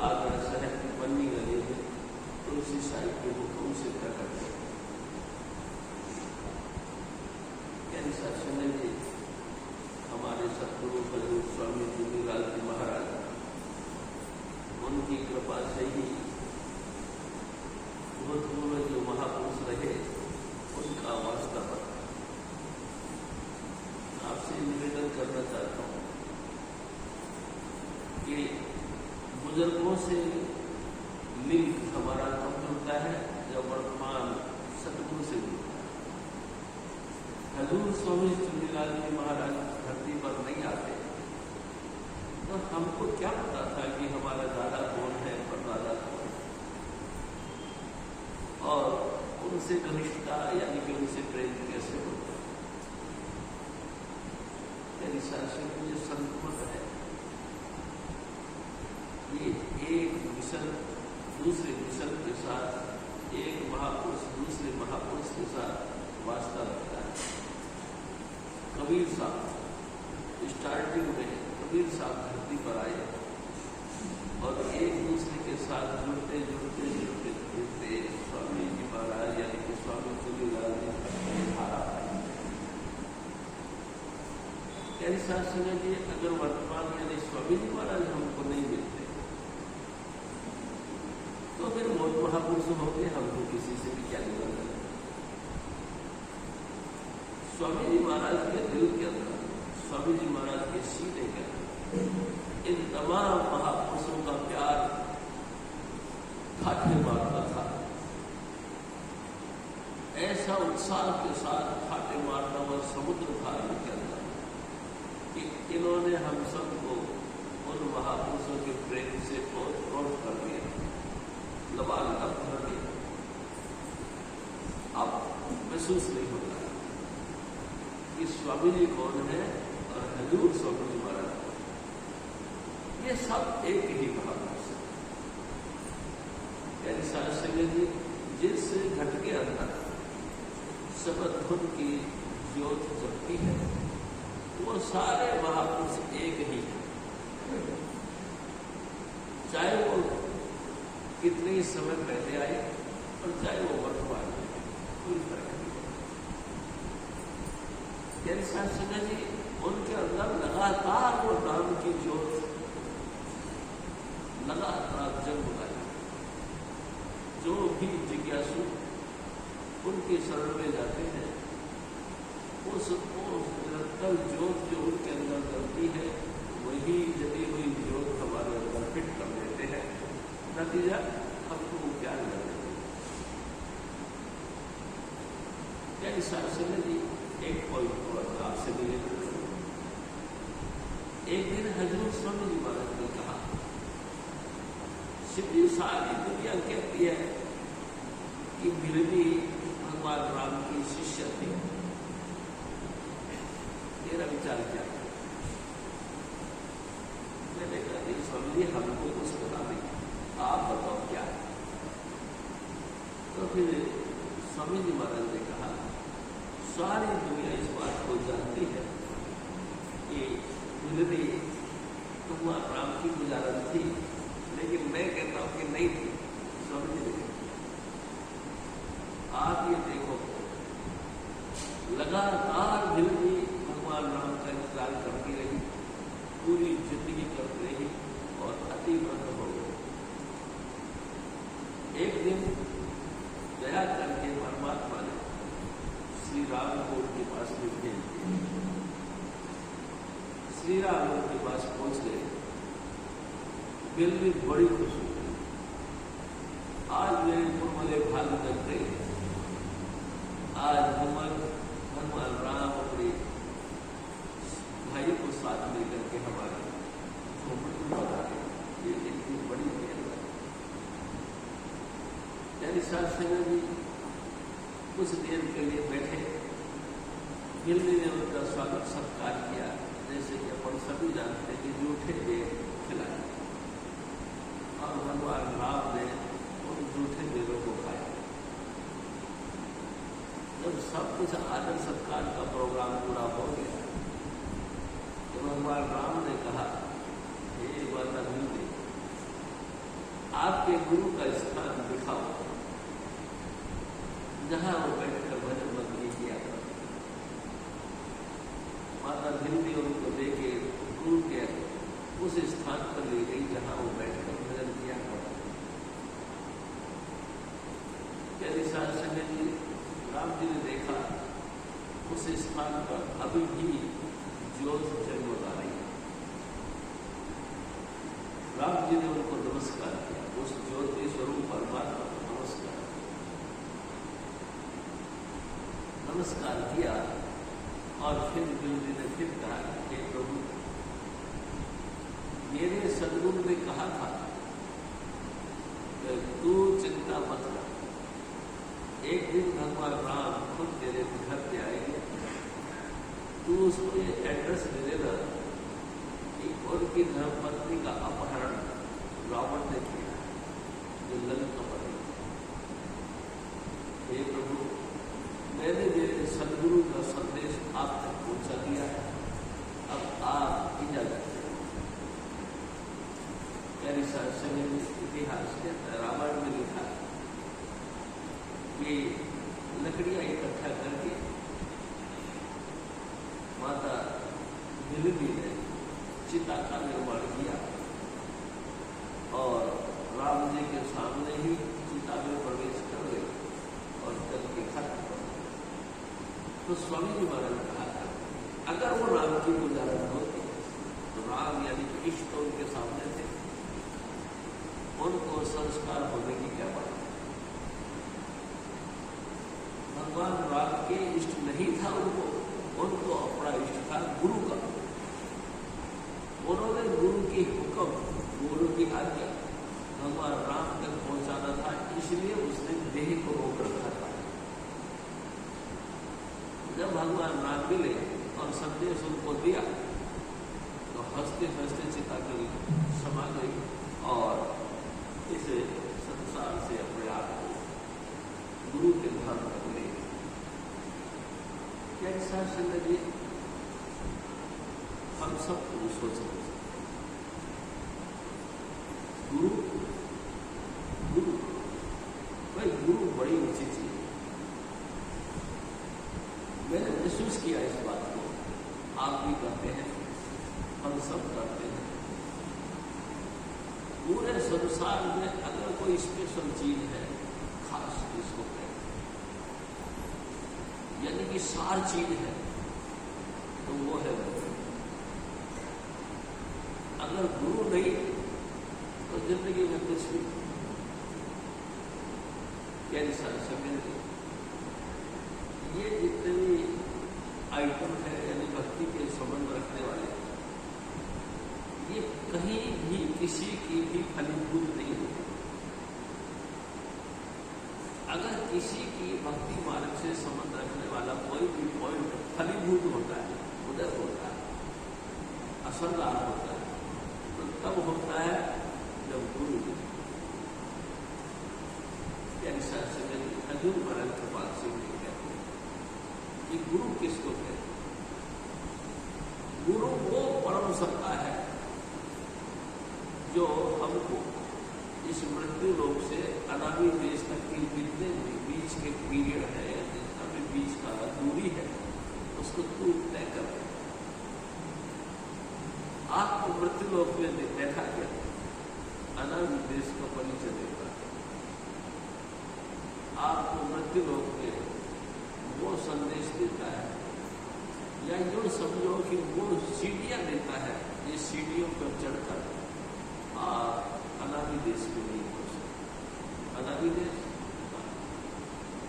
आगरा शहर की बन्नी गली में तुलसी साहिब के हुक्म से प्रकट है। सत्संग जी हमारे सतगुरु हजूर स्वामी तुलसीलाल जी महाराज, उनकी कृपा से ही भूतपूर्व जो महापुरुष रहे उनका वास्ता बना। आपसे निवेदन करना चाहता हूँ कि बुजुर्गों से लिंक हमारा कब जुड़ता है जब वर्तमान सतगुरु से जुड़ता है। हजूर स्वामी तुलसीलाल जी महाराज धरती पर नहीं आते तो हमको क्या पता था कि हमारा दादा कौन है, परदादा कौन है, और उनसे घनिष्ठता यानी कि उनसे प्रेम कैसे होता है। मेरी शासन में जो संतमत है, ये एक मिशन दूसरे मिशन के साथ, एक महापुरुष दूसरे महापुरुष के साथ वास्ता रखता है। कबीर साहब स्टार्टिंग में कबीर साहब धरती पर आए और एक दूसरे के साथ जुड़ते जुड़ते जुड़ते जुड़ते स्वामी जी महाराज यानी कि स्वामी तुलसीलाल जी धारा आई। यानी साथ सुनिए जी, अगर वर्तमान यानी स्वामी जी महाराज हमको नहीं मिलते तो फिर बहुत महापुरुष हो गए, हमको किसी से भी क्या लेना देना। स्वामी जी महाराज के दिल के अंदर, स्वामी जी महाराज के सीने के अंदर इन तमाम महापुरुषों का प्यार ठाठे मारता था। ऐसा उत्साह के साथ ठाठे मारता हुआ समुद्र था इनके अंदर कि इन्होंने हम सबको उन महापुरुषों के प्रेम से ओत कर दिया, लबालब कर दिया। अब महसूस नहीं होता कि स्वामी जी कौन है और हजूर स्वामी जी महाराज कौन है। ये सब एक ही महापुरुष है। यानी साधु जी जिस घट के अंदर शब्द धुन की ज्योत जगती है वो सारे महापुरुष एक ही है। चाहे वो कितने समय पहले आए और चाहे वो वर्तमान में, कोई फर्क नहीं। यानी साधु जी उनके अंदर लगातार वो नाम की ज्योत लगातार जगमगाई। जो भी जिज्ञासु उनके शरण में जाते हैं उस निरंतर ज्योत जो उनके अंदर जलती है वही जली हुई ज्योत हमारे अंदर फिट कर देते हैं। नतीजा हमको वो प्यार लगता है। यानी साधु जी एक पॉइंट और आपसे निवेदन करूं। एक दिन हजूर स्वामी जी महाराज ने कहा, सिद्धि सारी दुनिया कहती है कि बिरनी भगवान राम की शिष्य थी, तेरा विचार क्या है? मैंने कहा नहीं स्वामी जी हमको कुछ पता नहीं, आप बताओ क्या है। तो फिर स्वामी जी महाराज ने कहा सारी दुनिया इस बात को जानती है कि बिरनी भगवान राम की गुजारत थी, लेकिन मैं कहता हूं कि नहीं थी। स्वामी जी आप ये देखो लगातार बिरनी भगवान राम का इंतजार करती रही, पूरी जिंदगी करती रही और अति व्रत हो गई। एक दिन दया करके परमात्मा ने श्री राम को उनके पास में भेज दिया। श्री राम उनके पास पहुंच गए। बिरनी बड़ी खुश हो गई, आज मेरे पुरमले भाग लग गए, आज भगवान राम अपने भाई को साथ लेकर के हमारे झोपड़ी में बता रहे। ये इतनी बड़ी देर है। यानी साधु जी कुछ देर के लिए बैठे, बिरनी ने उनका स्वागत सत्कार किया, जैसे कि अपन सभी जानते हैं कि जूठे बेर खिलाए और भगवान राम ने उन जूठे बेरों को खाया। जब सब कुछ आदर सत्कार का प्रोग्राम पूरा हो गया तो भगवान राम ने कहा, हे माता बिरनी आपके गुरु का स्थान दिखाओ जहां वो बैठकर भजन बंदगी किया करते। माता भिंडी उनको देके गुरु के उस स्थान पर ले गई जहां वो बैठकर भजन किया करते। प्यारी सास संगत जी, राम जी ने देखा उस स्थान पर अभी भी ज्योत जगमगा रही है। राम जी ने उनको नमस्कार किया, उस ज्योति स्वरूप परमात्मा को नमस्कार किया। और फिर जी ने फिर कहा, हे प्रभु, मेरे सदगुरु ने कहा था तू चिंता मत कर, एक दिन भगवान राम खुद तेरे घर पे आएंगे, तू उसको ये एड्रेस दे देना कि उनकी धर्मपत्नी का अपहरण रावण ने किया, जो लंका पर। हे प्रभु, मैंने मेरे सदगुरु का संदेश आप तक पहुंचा दिया है, अब आप इजाजत दें। प्यारी सास इतिहास के रामायण में लिखा कि लकड़ियां इकट्ठा करके माता मिलिंदी ने चिता का निर्माण किया और राम जी के सामने ही चिता में प्रवेश कर गए और जल के खत्म कर गए। तो स्वामी जी महाराज ने कहा था, अगर वो राम की गुजारत होती तो राम यानी कि इष्ट तो उनके सामने थे, उनको संस्कार होने की क्या बात। भगवान राम के इष्ट नहीं था उनको अपना इष्ट था गुरु का। उन्होंने गुरु की हुक्म, गुरु की आज्ञा भगवान राम तक पहुंचाना था, इसलिए उसने देह को रोक रखा था। जब भगवान राम मिले और संदेश उनको दिया तो हंसते हंसते चिता गई, समा गई और इस संसार से अपने आप को गुरु के धाम तक ले। क्या साथ जी, हम सब सोच रहे गुरु गुरु भाई, गुरु बड़ी ऊंची चीज है। मैंने महसूस किया इस बात को, आप भी करते हैं, हम सब करते हैं। पूरे संसार में अगर कोई स्पेशल चीज है, खास जिसको कहते यानी कि सार चीज है, तो वो है गुरु। अगर गुरु नहीं तो जिंदगी में कुछ भी। प्यारी सारी समय ये जितने भी आइटम है यानी भक्ति के संबंध रखने वाले, ये कहीं भी किसी की भी फलीभूत नहीं होती। अगर किसी की भक्ति मार्ग से संबंध रखने वाला कोई भी पॉइंट फलीभूत होता है, उदय होता है, असरदार होता है, तो तब होता है जब गुरु यानी हजूर महाराज कृपाल सिंह जी कहते हैं कि गुरु किसको कहते हैं? गुरु वो परम सत्ता है जो हमको इस मृत्यु लोक से अनादि देश तक की जितने बीच के पीरियड है या जितना भी बीच का दूरी है उसको तय कर दे। आपको मृत्यु लोक में देखा क्या? अनादि देश का परिचय देता है। आपको मृत्यु लोक में वो संदेश देता है, या जो समझो कि वो सीढ़ियां देता है, जिस सीढ़ियों पर चढ़कर आप अनादि देश के लिए हो सकते। अनादि देश,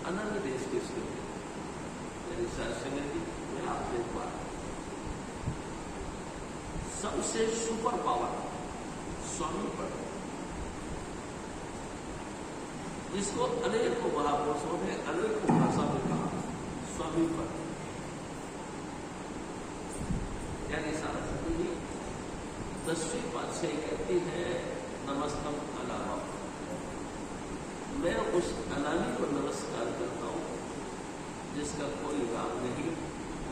अनादि देश किसके लिए? मेरी शासन में आपसे एक बात, सबसे सुपर पावर स्वामी पर, जिसको अनेकों महापुरुषों ने अनेकों भाषा में कहा, स्वामी पर। यानी सारस्वती जी 10वीं पातशाही कहती है, नमस्तम अनामा, मैं उस अनामी को नमस्कार करता हूं जिसका कोई नाम नहीं,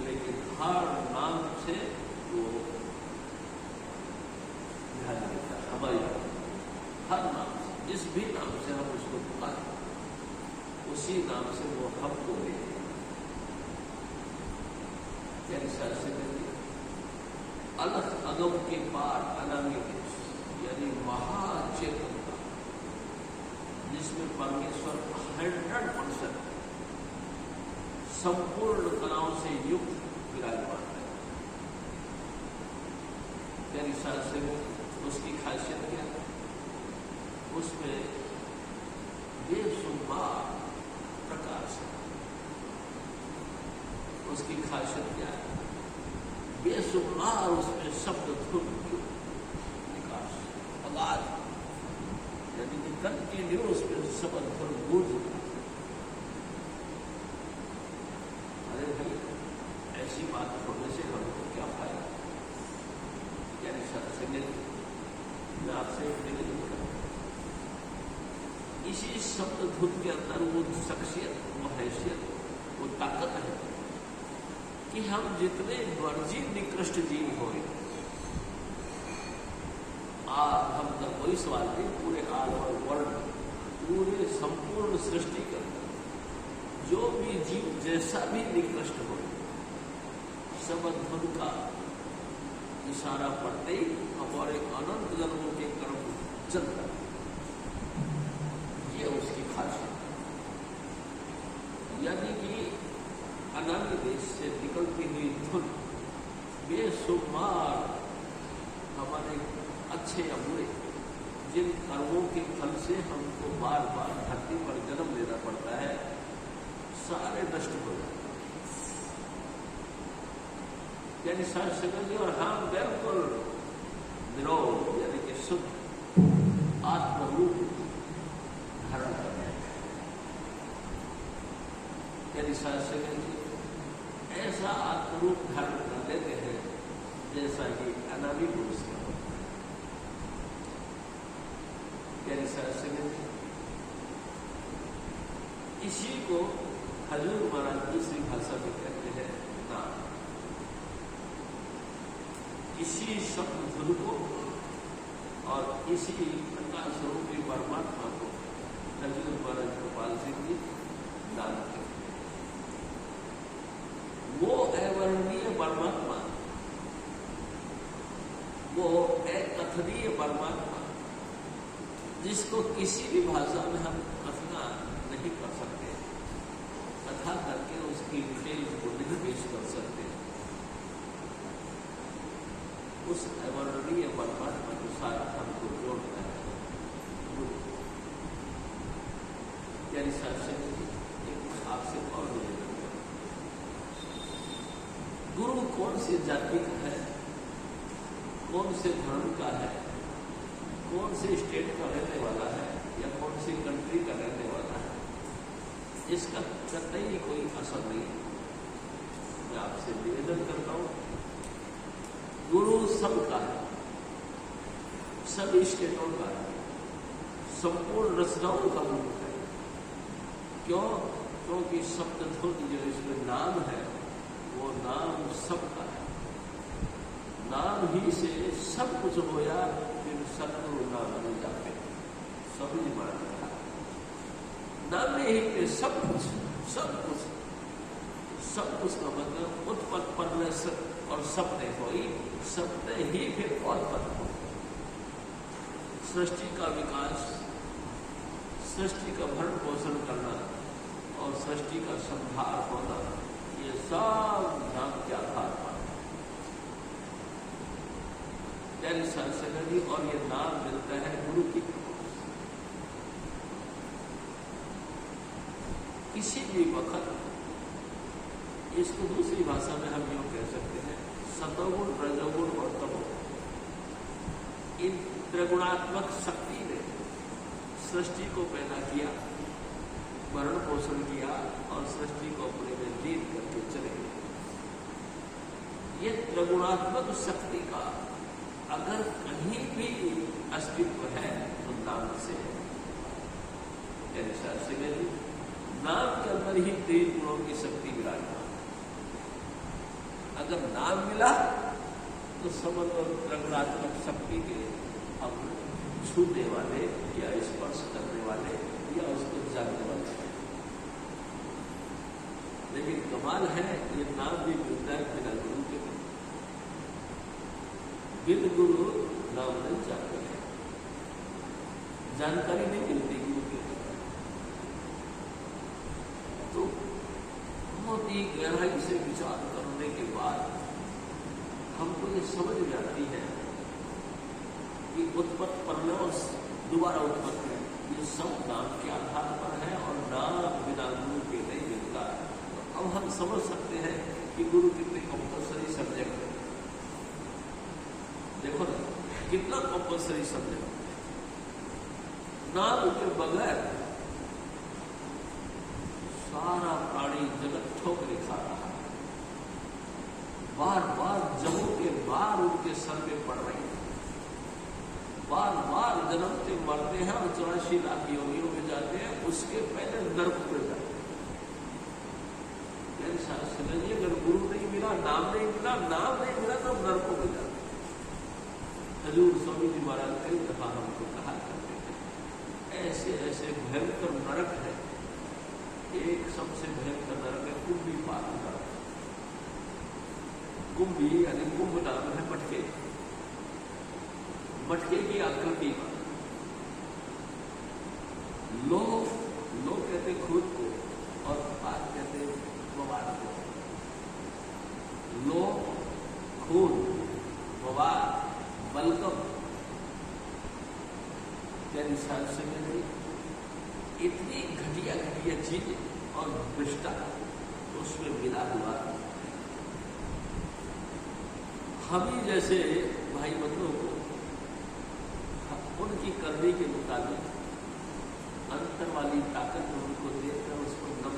लेकिन हर नाम से वो ध्यान देता है, हमारी हर नाम से। जिस भी नाम से हम उसको पुकारें, उसी नाम से वो हमको ले। अलग अगम के पार अनामी देश, यानी महाचेतन का, जिसमें परमेश्वर 100% संपूर्ण कलाओं से युक्त विराजमान है। यानी से उसकी खासियत क्या है? उसमें बेशुमार प्रकाश है। उसकी खासियत क्या है? बेशुमार उसमें शब्द धुन विकास अगाध, यानी कि कंटिन्यू उसमें शब्द धुन गूंज। अरे भाई, ऐसी बात होने से हमको क्या फायदा? यानी सत्संग मैं आपसे एक निवेदन करूं, इसी शब्द धुन के अंदर वो शख्सियत, वो हैसियत, वो ताकत है कि हम जितने मर्जी निकृष्ट जीव हो, हम का कोई सवाल नहीं, पूरे आल और वर्ल्ड, पूरे संपूर्ण सृष्टि के अंदर जो भी जीव जैसा भी निकृष्ट हो, शब्द धुन का इशारा पड़ते ही हमारे अनंत जन्मों के कर्म चलता, ये उसकी खासियत। यानी कि अनामी देश से निकलती हुई धुन बेशुमार हमारे अच्छे या बुरे जिन कर्मों के फल से हमको बार बार धरती पर जन्म लेना पड़ता है, सारे नष्ट हो जाते हैं। यानी सच समझिए, और हम बिल्कुल निरोग, यानी कि शुद्ध आत्मरूप धारण करते हैं। यानी सच समझिए, ऐसा आत्मरूप धारण कर लेते हैं जैसा कि अनामी पुरुष का हो। यानी सच समझिए, इसी को हजूर महाराज दूसरी भाषा में कहते हैं नाम। इसी शब्द धुन को और इसी प्रकाश रूपी परमात्मा को हजूर महाराज गोपाल सिंह जी दान करते। वो अवर्णनीय परमात्मा, वो अकथनीय परमात्मा, जिसको किसी भी भाषा में हम कथना नहीं कर सकते, कथा करके उसकी खेल को नहीं पेश कर सकते, उस अवर्णनीय परमात्मा के साथ हमको जोड़ना है। यानी आपसे और गुरु कौन से जाति का है, कौन से धर्म का है, कौन से स्टेट का रहने वाला है, या कौन सी कंट्री का रहने वाला है, इसका कतई कोई असर नहीं है। मैं आपसे निवेदन करता हूं, गुरु सबका है, सभी स्टेटों का है, संपूर्ण रचनाओं का गुरु है। क्यों? क्योंकि शब्द धुन जो इसमें नाम है, वो नाम सबका है। नाम ही से सब कुछ होया, फिर सतगुरु नाम नहीं जाते, सभी मान रहा। नाम में ही पे सब कुछ, सब कुछ, सब कुछ का मतलब उत्पत्ति परमेश्वर और सपने होई, सपने ही फिर और पद हो। सृष्टि का विकास, सृष्टि का भरण पोषण करना और सृष्टि का संहार होना, ये सब नाम के आधार पर यानी संस्कृति, और ये नाम मिलता है गुरु की। किसी भी वक्त इसको दूसरी भाषा में हम यूं कह सकते हैं, सतोगुण, रजोगुण और तमोगुण, इन त्रिगुणात्मक शक्ति ने सृष्टि को पैदा किया, भरण पोषण किया और सृष्टि को अपने में लीन करके चले गए। ये त्रिगुणात्मक शक्ति का अगर कहीं भी अस्तित्व है तो नाम से है। नाम के अंदर ही 3 गुणों की शक्ति विराजमान। अगर नाम मिला तो समझ और त्रिगुणात्मक शक्ति के हम छूने वाले या स्पर्श करने वाले या उसको जानने वाले। लेकिन कमाल है, ये नाम भी मिलता है बिना गुरु के। बिन गुरु नाम नहीं जानते हैं, जानकारी नहीं मिलती गुरु के। तो बहुत ही गहराई से विचार करने के बाद हमको ये समझ में आती है कि उत्पत्ति परलय और दोबारा उत्पत्ति ये सब नाम के आधार पर है और नाम बिना गुरु के नहीं मिलता। तो अब हम समझ सकते हैं कि गुरु कितने कंपल्सरी सब्जेक्ट है। देखो ना कितना कंपल्सरी सब्जेक्ट। नाम के बगैर सारा प्राणी जगत ठोकरे खा रहा है। बार बार जबों के बार उनके सर में पड़ रही है। बार बार जन्मते मरते हैं और 84 लाख योनियों में जाते हैं, उसके पहले नर्क में जाते हैं। मेरे साथ समझिए, अगर गुरु नहीं मिला, नाम नहीं मिला, नाम नहीं मिला तो नर्कों में जाते हैं। हजूर स्वामी जी महाराज कई दफा हमको कहा करते थे, ऐसे ऐसे भयंकर नरक है। एक सबसे भयंकर नरक है कुंभी पाल नरक। कुंभी यानी कुंभ नाम है मटके, मटके की आकृति में लोग कहते खुद को और पाल कहते बवाल को। लो खून, बवाल, बलगम के निशान से मिली इतनी घटिया घटिया चीज और भ्रष्टा उसमें मिला हुआ। हम ही जैसे भाई बंधुओं को उनकी करने के मुताबिक अंतर वाली ताकत उनको देकर उसको नम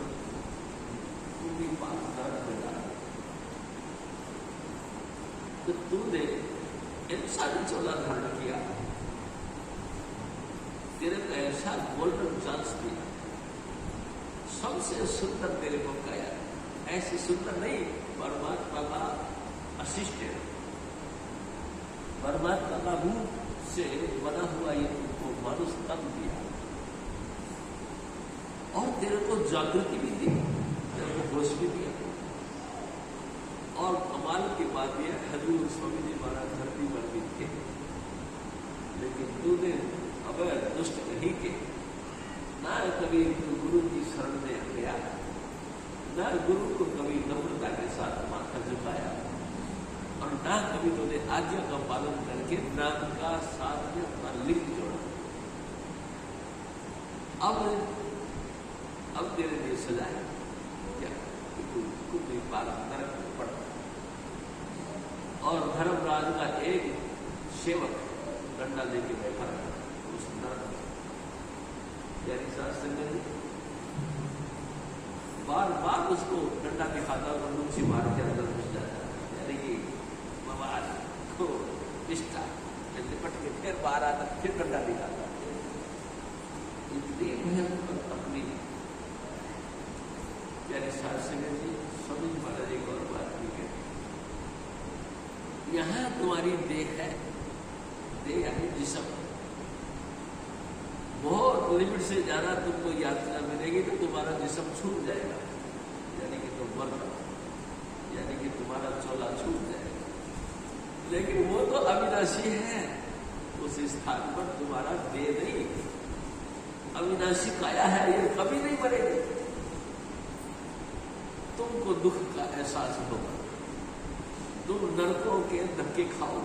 पूरी बात दर्द में डाला। तो तूने इंसानी चोला धारण किया, तेरे को ऐसा गोल्डन चांस दिया, सबसे सुंदर तेरे को कहा। ऐसे सुंदर नहीं, परमात्मा का असिस्टेंट, परमात्मा का रूप से बना हुआ ये तुमको मनुष्य तन दिया और तेरे को जागृति भी दी, तेरे को होश भी दिया। और कमाल की बात यह, हजूर स्वामी जी महाराज धरती पर भी थे, लेकिन तूने अगर दुष्ट नहीं के ना कभी गुरु की शरण में गया, ना गुरु को कभी नम्रता के साथ माथा झुकाया और ना कभी तूने आज्ञा का पालन करके नाम का साथ में अपना लिंग जोड़ा। अब तेरे लिए सजा है क्या कि तू भी पालन नरक में पड़ा। और धर्मराज का एक सेवक डंडा लेके बैठा रहा उस नरक में। यानी संगत जी बार बार उसको डंडा दिखाता और नुकसी मार के अंदर घुस जाता। यानी कि बवाल को निष्ठा निपट के फिर बाहर आता, फिर डंडा दिखाता। इतनी भयंकर अपनी प्यारे संगत जी स्वामी महाराज एक और बात भी कहते, यहाँ तुम्हारी देह है, देह यानी जिस्म, बहुत लिमिट से ज्यादा तुमको यात्रा मिलेगी तो तुम्हारा जिस्म छूट जाएगा, यानी कि तुम मर जाओ, यानी कि तुम्हारा चोला छूट जाएगा। लेकिन वो तो अविनाशी है, उस स्थान पर तुम्हारा देह नहीं, अविनाशी काया है, ये कभी नहीं मरेगी। तुमको दुख का एहसास होगा, तुम नरकों के धक्के खाओ,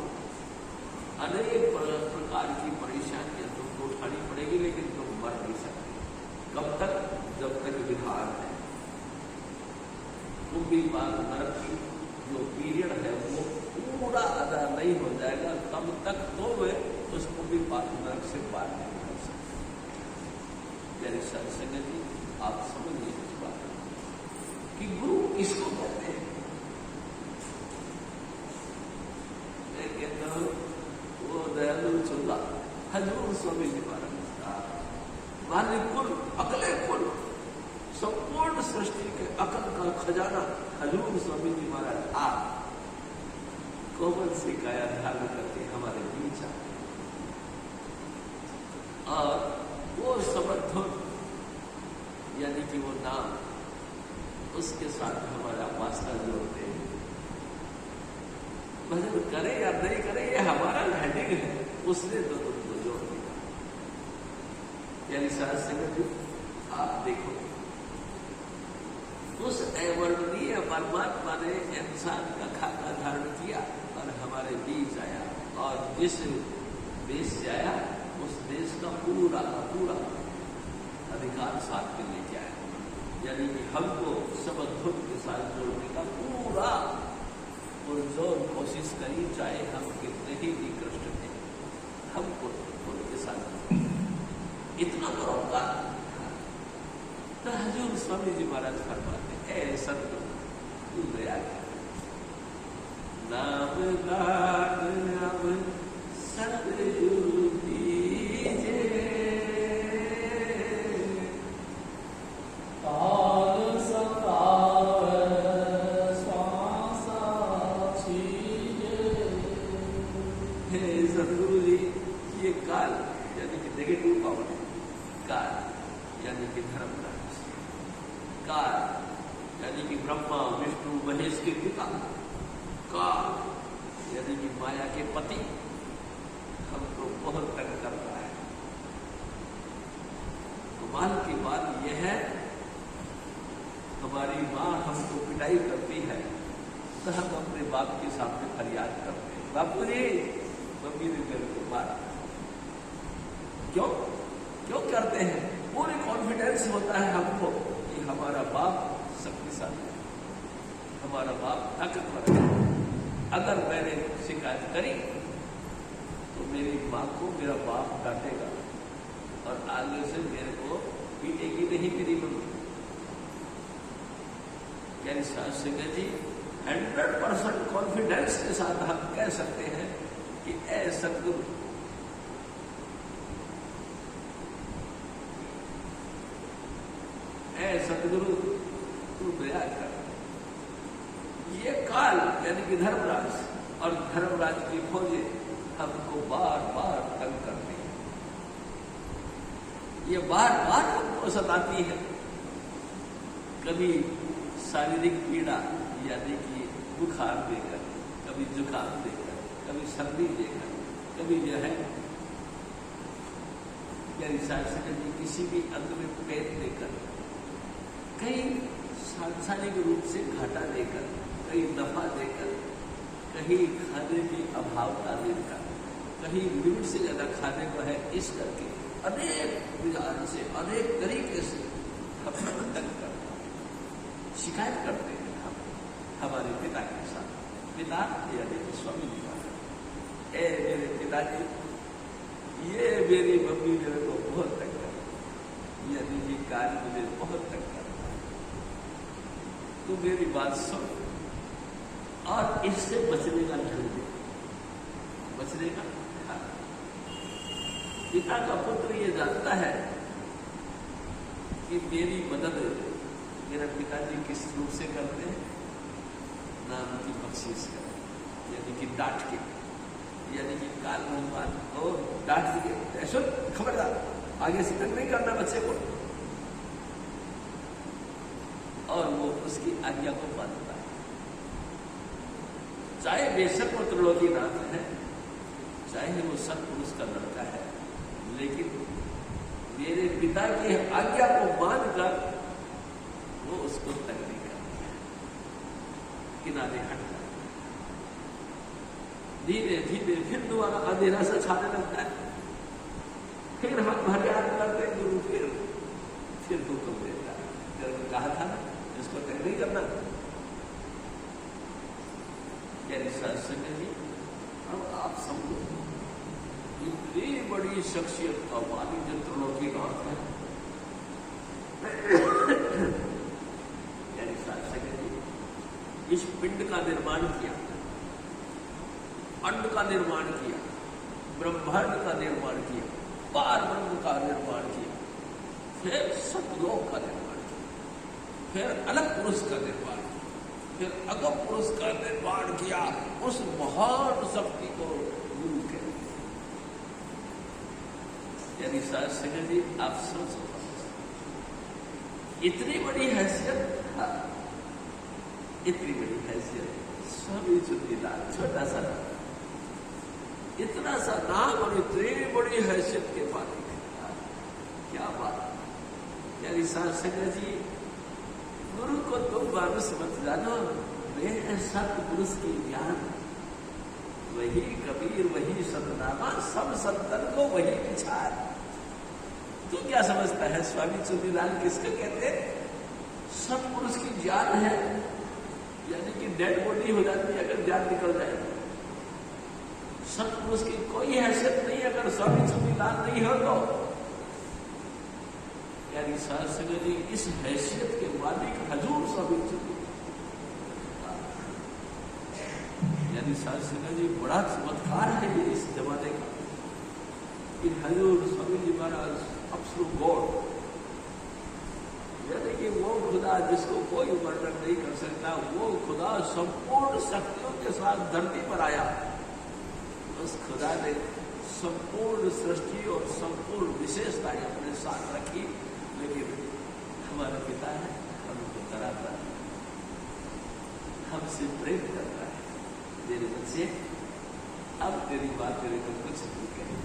अनेक प्रकार की परेशानियां तुमको उठानी पड़ेगी, लेकिन तुम मर नहीं सकते। कब तक? जब तक विधान है। कुंभी पाल नरक की जो पीरियड है वो पूरा अदा नहीं हो जाएगा, तब तक तो वे उस कुंभी पाल नरक से पार नहीं हो सकते। मेरे संगत जी आप समझिए इस बात कि गुरु किसको कहते हैं। मैं कहता हूं वो दयालु चुल्ला हजूर स्वामी जी महाराज मालिक कुल, अकले कुल, संपूर्ण सृष्टि के अकल का खजाना हजूर स्वामी जी महाराज आप कोमल से काया धारण करके हमारे बीच आए। समर्थन यानी कि वो नाम, उसके साथ हमारा वास्ता जोड़ते हैं। भजन करे या नहीं करे ये हमारा हेडिंग है, उसने तो तुमको जोड़ दिया। यानी साथ संगत आप देखो, उस अवर्णनीय परमात्मा ने इंसान का खाका धारण किया और हमारे बीच आया, और जिस देश से आया उस देश का पूरा का पूरा अधिकार साथ में लेके आया। यानी कि हमको सबक के साथ जोड़ने का पूरा पुरजोर कोशिश करी, चाहे हम कितने ही निकृष्ट थे, हमको उनके साथ इतना करोगा। तो हजूर स्वामी जी महाराज फरमाते हैं, ऐ सतगुरु तू दया कर, नाम दान अब सतगुरु दीजे, काल सतावे श्वासा छीजे। हे सतगुरु जी, ये काल यानी कि नेगेटिव पावर है, काल यानी कि धर्मराज, काल यानी कि ब्रह्मा विष्णु महेश के पिता, काल यानी कि माया के पति हमको बहुत तंग कर रहा है। कमाल की बात यह है, हमारी माँ हमको पिटाई करती है तो हम अपने बाप के सामने फरियाद करते हैं, बापू जी मम्मी ने मेरे को मारा। क्यों क्यों करते हैं? पूरी कॉन्फिडेंस होता है हमको कि हमारा बाप शक्तिशाली है, हमारा बाप ताकतवर है। अगर मैंने शिकायत करी तो मेरी माँ को मेरा बाप डांटेगा और आगे से मेरे को पीटेगी नहीं मेरी मम्मी। यानी साथ संगत जी 100% कॉन्फिडेंस के साथ हम कह सकते हैं कि ऐ सतगुरु, ऐ सतगुरु तू दया कर। ये काल यानी कि धर्मराज और धर्मराज की फौजें हमको बार बार तंग करती है, ये बार बार हमको सताती है। कभी शारीरिक पीड़ा यानी कि बुखार देकर, कभी जुकाम देकर, कभी सर्दी देकर, कभी जो है यानी शारीरिक किसी भी अंग में पेट देकर, कहीं सांसारिक रूप से घाटा देकर, कहीं नफा देकर, कहीं खाने की अभावता देकर, कहीं लिमिट से ज्यादा खाने को है, इस करके अनेक विधान से अनेक तरीके से हम तंग करते, शिकायत करते हैं हम हमारे पिता के साथ। पिता यानी कि स्वामी जी महाराज, ए मेरे पिताजी, ये मेरी मम्मी मेरे को बहुत तंग कर, यानी कि काल मुझे बहुत तंग करता है, तू मेरी बात सुन और इससे बचने का ढूंढ, बचने का। पिता का पुत्र ये जानता है कि मेरी मदद मेरे पिताजी किस रूप से करते हैं, नाम की बख्शीश कर, यानी कि डांट के, यानी कि काल भगवान और डांट के, ऐसा खबरदार आगे से तक नहीं करना बच्चे को, और वो उसकी आज्ञा को मानता है। चाहे बेशक वो त्रिलोकीनाथ है, चाहे वो सत्पुरुष का लड़का है, लेकिन मेरे पिता की आज्ञा को मानकर वो उसको तंग नहीं करता है, किनारे हट जाता है। धीरे धीरे फिर दोबारा अंधेरा से छाने लगता है, फिर हम फरियाद करते हैं, गुरु फिर हुक्म देता है, जब कहा था ना इसको तंग नहीं करना। यानी सत्संग जी, अब आप समझो इतनी बड़ी शख्सियत का वाली जो त्रिलोकीनाथ है, यानी सत्संग जी इस पिंड का निर्माण किया, अंड का निर्माण किया, ब्रह्मांड का निर्माण किया, पार ब्रह्म का निर्माण किया, फिर सतलोक का निर्माण किया, फिर अलग पुरुष का निर्माण किया, फिर अगम पुरुष का निर्माण किया, उस महान शक्ति को गुरु कहते हैं। यानी साहब सिंह जी आप सोचो, इतनी बड़ी हैसियत, हाँ, इतनी बड़ी हैसियत, स्वामी चुन्नीलाल छोटा सा नाम, इतना सा नाम और इतनी बड़ी हैसियत के मालिक, क्या बात। यानी साहब सिंह जी, गुरु को तुम मानुष मत जानो, वे है सतपुरुष की ज्ञान, वही कबीर वही सतनामा, सब संतन को वही विचार। तू क्या समझता है स्वामी चुन्नीलाल किसको कहते हैं? सतपुरुष की जान है, यानी कि डेड बॉडी हो जाती है अगर जान निकल जाए। सतपुरुष की कोई हैसियत नहीं अगर स्वामी चुन्नीलाल नहीं हो तो। यानी साहब सिंह जी इस हैसियत के मालिक हजूर स्वामी चुन्नीलाल। यानी साहब सिंह जी बड़ा चमत्कार है ये इस जमाने का कि हजूर स्वामी जी महाराज अब्सोल्यूट गॉड, यानी कि वो खुदा जिसको कोई वर्णन नहीं कर सकता, वो खुदा संपूर्ण शक्तियों के साथ धरती पर आया। उस खुदा ने संपूर्ण सृष्टि और संपूर्ण विशेषताएं अपने साथ रखी, लेकिन हमारा पिता है, हमको कराता है, हमसे प्रेम करता है। मेरे बच्चे, अब तेरी बात तेरे को कुछ नहीं कहे,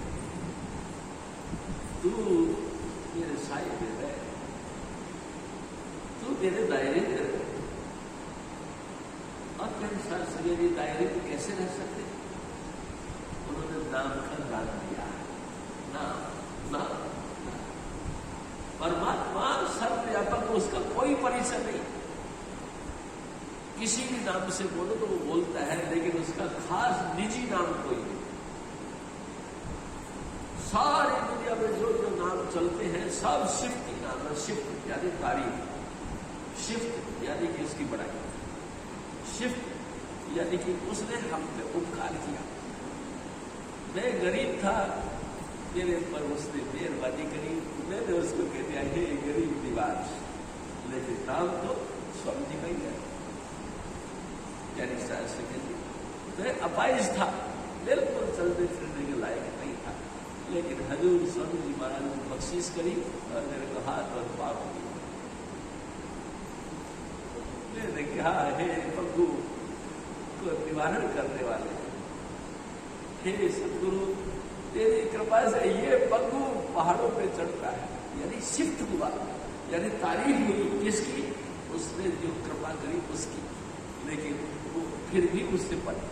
तू मेरे साए में रह, तू मेरे दायरे में रह। और तेरे साथ सवेरे दायरे में कैसे रह सकते? उन्होंने नाम का दान दिया, नाम। परमात्मा सर्वव्यापक, उसका कोई परिचय नहीं। किसी भी नाम से बोलो तो वो बोलता है, लेकिन उसका खास निजी नाम कोई नहीं। सारी दुनिया में जो जो नाम चलते हैं सब शिफ्ट की नाम है। शिफ्ट यानी तारीफ, शिफ्ट यानी कि उसकी बड़ाई, शिफ्ट यानी कि उसने हम पे उपकार किया। मैं गरीब था, मेरे पर उसने मेहरबानी करी, मैंने उसको कह दिया हे गरीब निवास, लेकिन नाम तो स्वामी जी का ही है। यानी साहब सिंह जी मैं अपाइज था, बिल्कुल चलने फिरने के लायक नहीं था, लेकिन हजूर स्वामी जी महाराज ने बख्शीश करी और मेरे को हाथ और पाप दिया। मैंने कहा हे प्रभु को निवारण करने वाले, हे सतगुरु तेरी कृपा से ये पंगु पहाड़ों पे चढ़ता है। यानी शिफ्ट हुआ, यानी तारीफ हुई किसकी? उसने जो कृपा करी उसकी, लेकिन वो फिर भी उससे पड़े।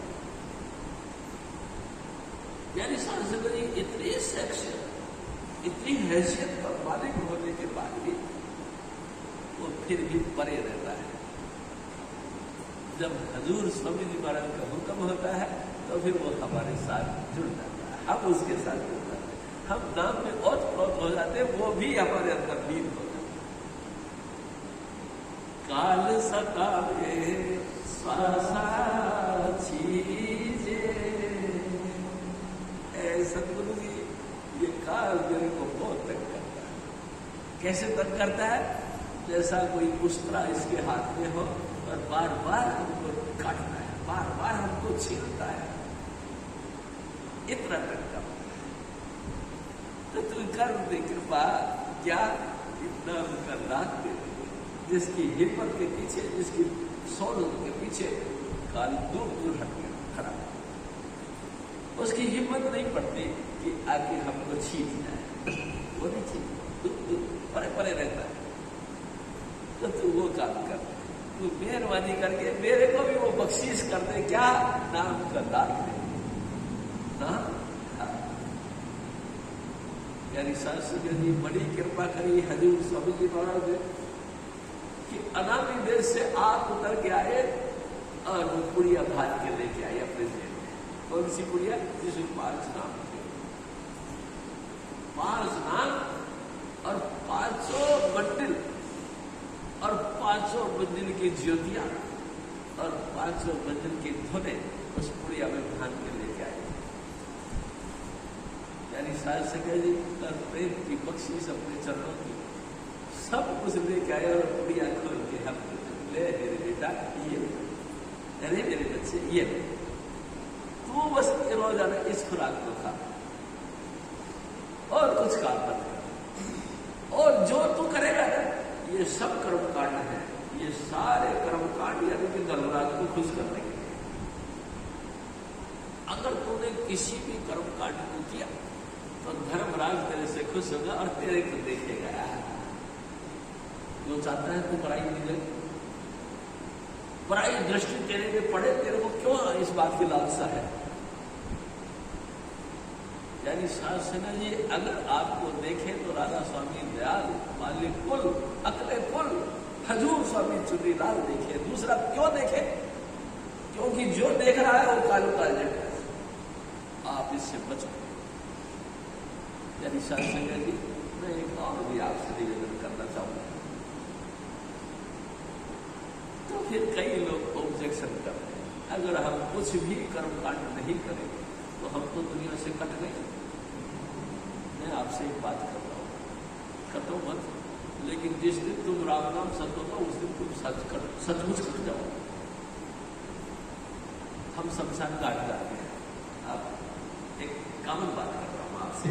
यानी सांसद जी इतनी सेक्शन, इतनी हैसियत का मालिक होने के बाद भी वो फिर भी परे रहता है। जब हजूर स्वामी जी महाराज का हुक्म होता है तो फिर वो हमारे साथ जुड़ जाता है, हम उसके साथ जुड़ जाते हैं, हम नाम में ओत प्रोत हो जाते हैं, वो भी हमारे अंदर लीन हो जाता है। काल सतावे सतगुरु जी ये काल मेरे को बहुत तंग करता है। कैसे तंग करता है? जैसा कोई उस्तरा इसके हाथ में हो और बार बार हमको काटता है, बार बार हमको छीनता है, इतना तंग करता है। तो तू कर दे कृपा, क्या इतना उनका लाख दे, जिसकी हिम्मत के पीछे, जिसकी सोनों के पीछे काल दूर दूर हट गया खड़ा, उसकी हिम्मत नहीं पड़ती कि आके हमको छीन जाए, वो नहीं छीन, दूर परे परे रहता है। तो तू वो काम कर, तू मेहरबानी करके मेरे को भी वो बख्शीश कर दे, क्या नाम का दान दे ना। यानी शास्त्री जी बड़ी कृपा करी हजूर स्वामी जी महाराज ने कि अनामी देश से आप उतर के आए और वो पुड़िया भात के लेके आई अपने जेब में। कौन सी पुड़िया? जिसमें 5 नाम थे, 5 नाम और 500 बंडल और 500 बंडल की ज्योतियां और 500 बंडल के धोने उस पुड़िया में भान के लेके आए। यानी शायद सके जी प्रेम की बख्शीश अपने चरणों की सब कुछ लेके आए और पुड़िया खोल के हम ले मेरे बेटा ये, अरे मेरे बच्चे ये तू बस रोजाना इस खुराक को खा और कुछ नमस्कार करते और जो तू करेगा ना, ये सब कर्म कांड है, ये सारे कर्म कांड यानी कि धर्मराज को खुश करने के लिए। अगर तूने किसी भी कर्म कांड को किया तो धर्मराज तेरे से खुश होगा और तेरे को देखेगा। जो चाहता है तू पराई मिले, पराई दृष्टि तेरे में पड़े, तेरे को क्यों इस बात की लालसा है? यानी शासना जी अगर आपको देखे तो राधा स्वामी दयाल, मालिक कुल, अकले कुल, हजूर स्वामी चुनीलाल देखे, दूसरा क्यों देखे? क्योंकि जो देख रहा है वो कालू काल है। आप इससे बचो। यानी शासना जी मैं एक और भी आपसे निवेदन करना चाहूंगा। तो फिर कई लोग ऑब्जेक्शन करते हैं, अगर हम कुछ भी कर्मकांड नहीं करेंगे तो हम तो दुनिया से कट गए। मैं आपसे एक बात कर रहा हूं, कटो मत, लेकिन जिस दिन तुम राम नाम सत्य होगा उस दिन तुम सचमुच कट जाओ। हम शमशान घाट जाते हैं, आप एक कॉमन बात कर रहा हूं आपसे,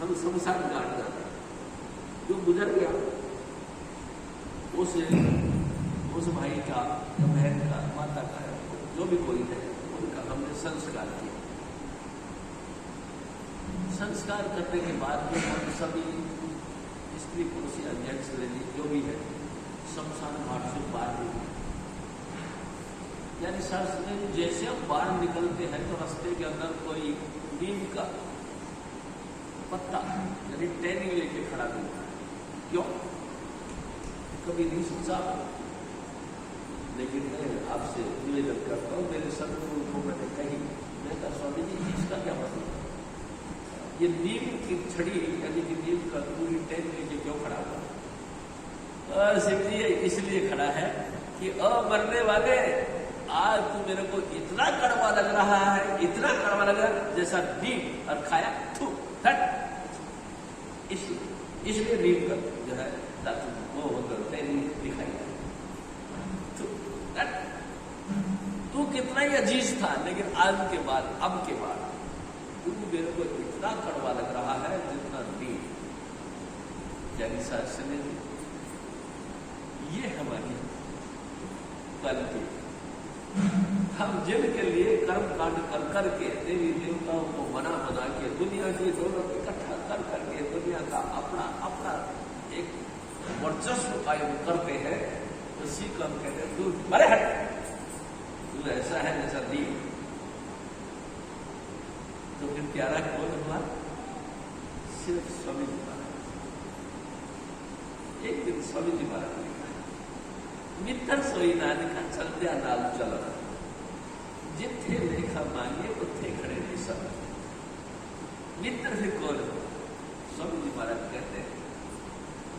हम शमशान घाट जाते हैं, जो गुजर गया उस भाई का, बहन का, माता का, जो भी कोई है, उनका हमने संस्कार किया। संस्कार करने के बाद में हम सभी स्त्री पुरुष या जेंट्स लेडी जो भी है शमशान घाट से बाहर निकले। यानी शास्त्र में जैसे हम बाहर निकलते हैं तो रास्ते के अंदर कोई नीम का पत्ता यानी टहनी लेके खड़ा मिलता है। क्यों? कभी नहीं सोचा, लेकिन मैं आपसे निवेदन करता हूँ, मेरे सदगुरु को मैंने कही, मैं कहा स्वामी जी इसका क्या मतलब? ये नीम की छड़ी यानी कि नीम का पूरी टहनी लेके क्यों खड़ा हुआ? शिव जी इसलिए खड़ा है कि मरने वाले आज तू मेरे को इतना कड़वा लग रहा है, इतना कड़वा लग रहा है जैसा नीम, और खाया थू हट। इसलिए नीम का जो है वो दिखाई तू कितना ही अजीज था, लेकिन आज के बाद, अब के बाद तू मेरे को इतना कड़वा लग रहा है जितना नीम। यानी शास्त्र ये हमारी क्वालिटी। हम जिनके लिए कर्म कांड कर करके देवी देवताओं को मना के दुनिया की दोनों इकट्ठा कर करके दुनिया का अपना अपना एक वर्चस्व कायम करते हैं, उसी को हम कहते हैं तू मरे हट, तू ऐसा है जैसा नीम। तो फिर प्यारा कौन हुआ? सिर्फ स्वामी जी महाराज। एक दिन स्वामी जी महाराज ने कहा, मित्र सोई नानी का चलत्या नाल चल, जिथे लेखा मांगे उथे खड़े नहीं सब। मित्र फिर कौन हुआ? स्वामी जी महाराज कहते हैं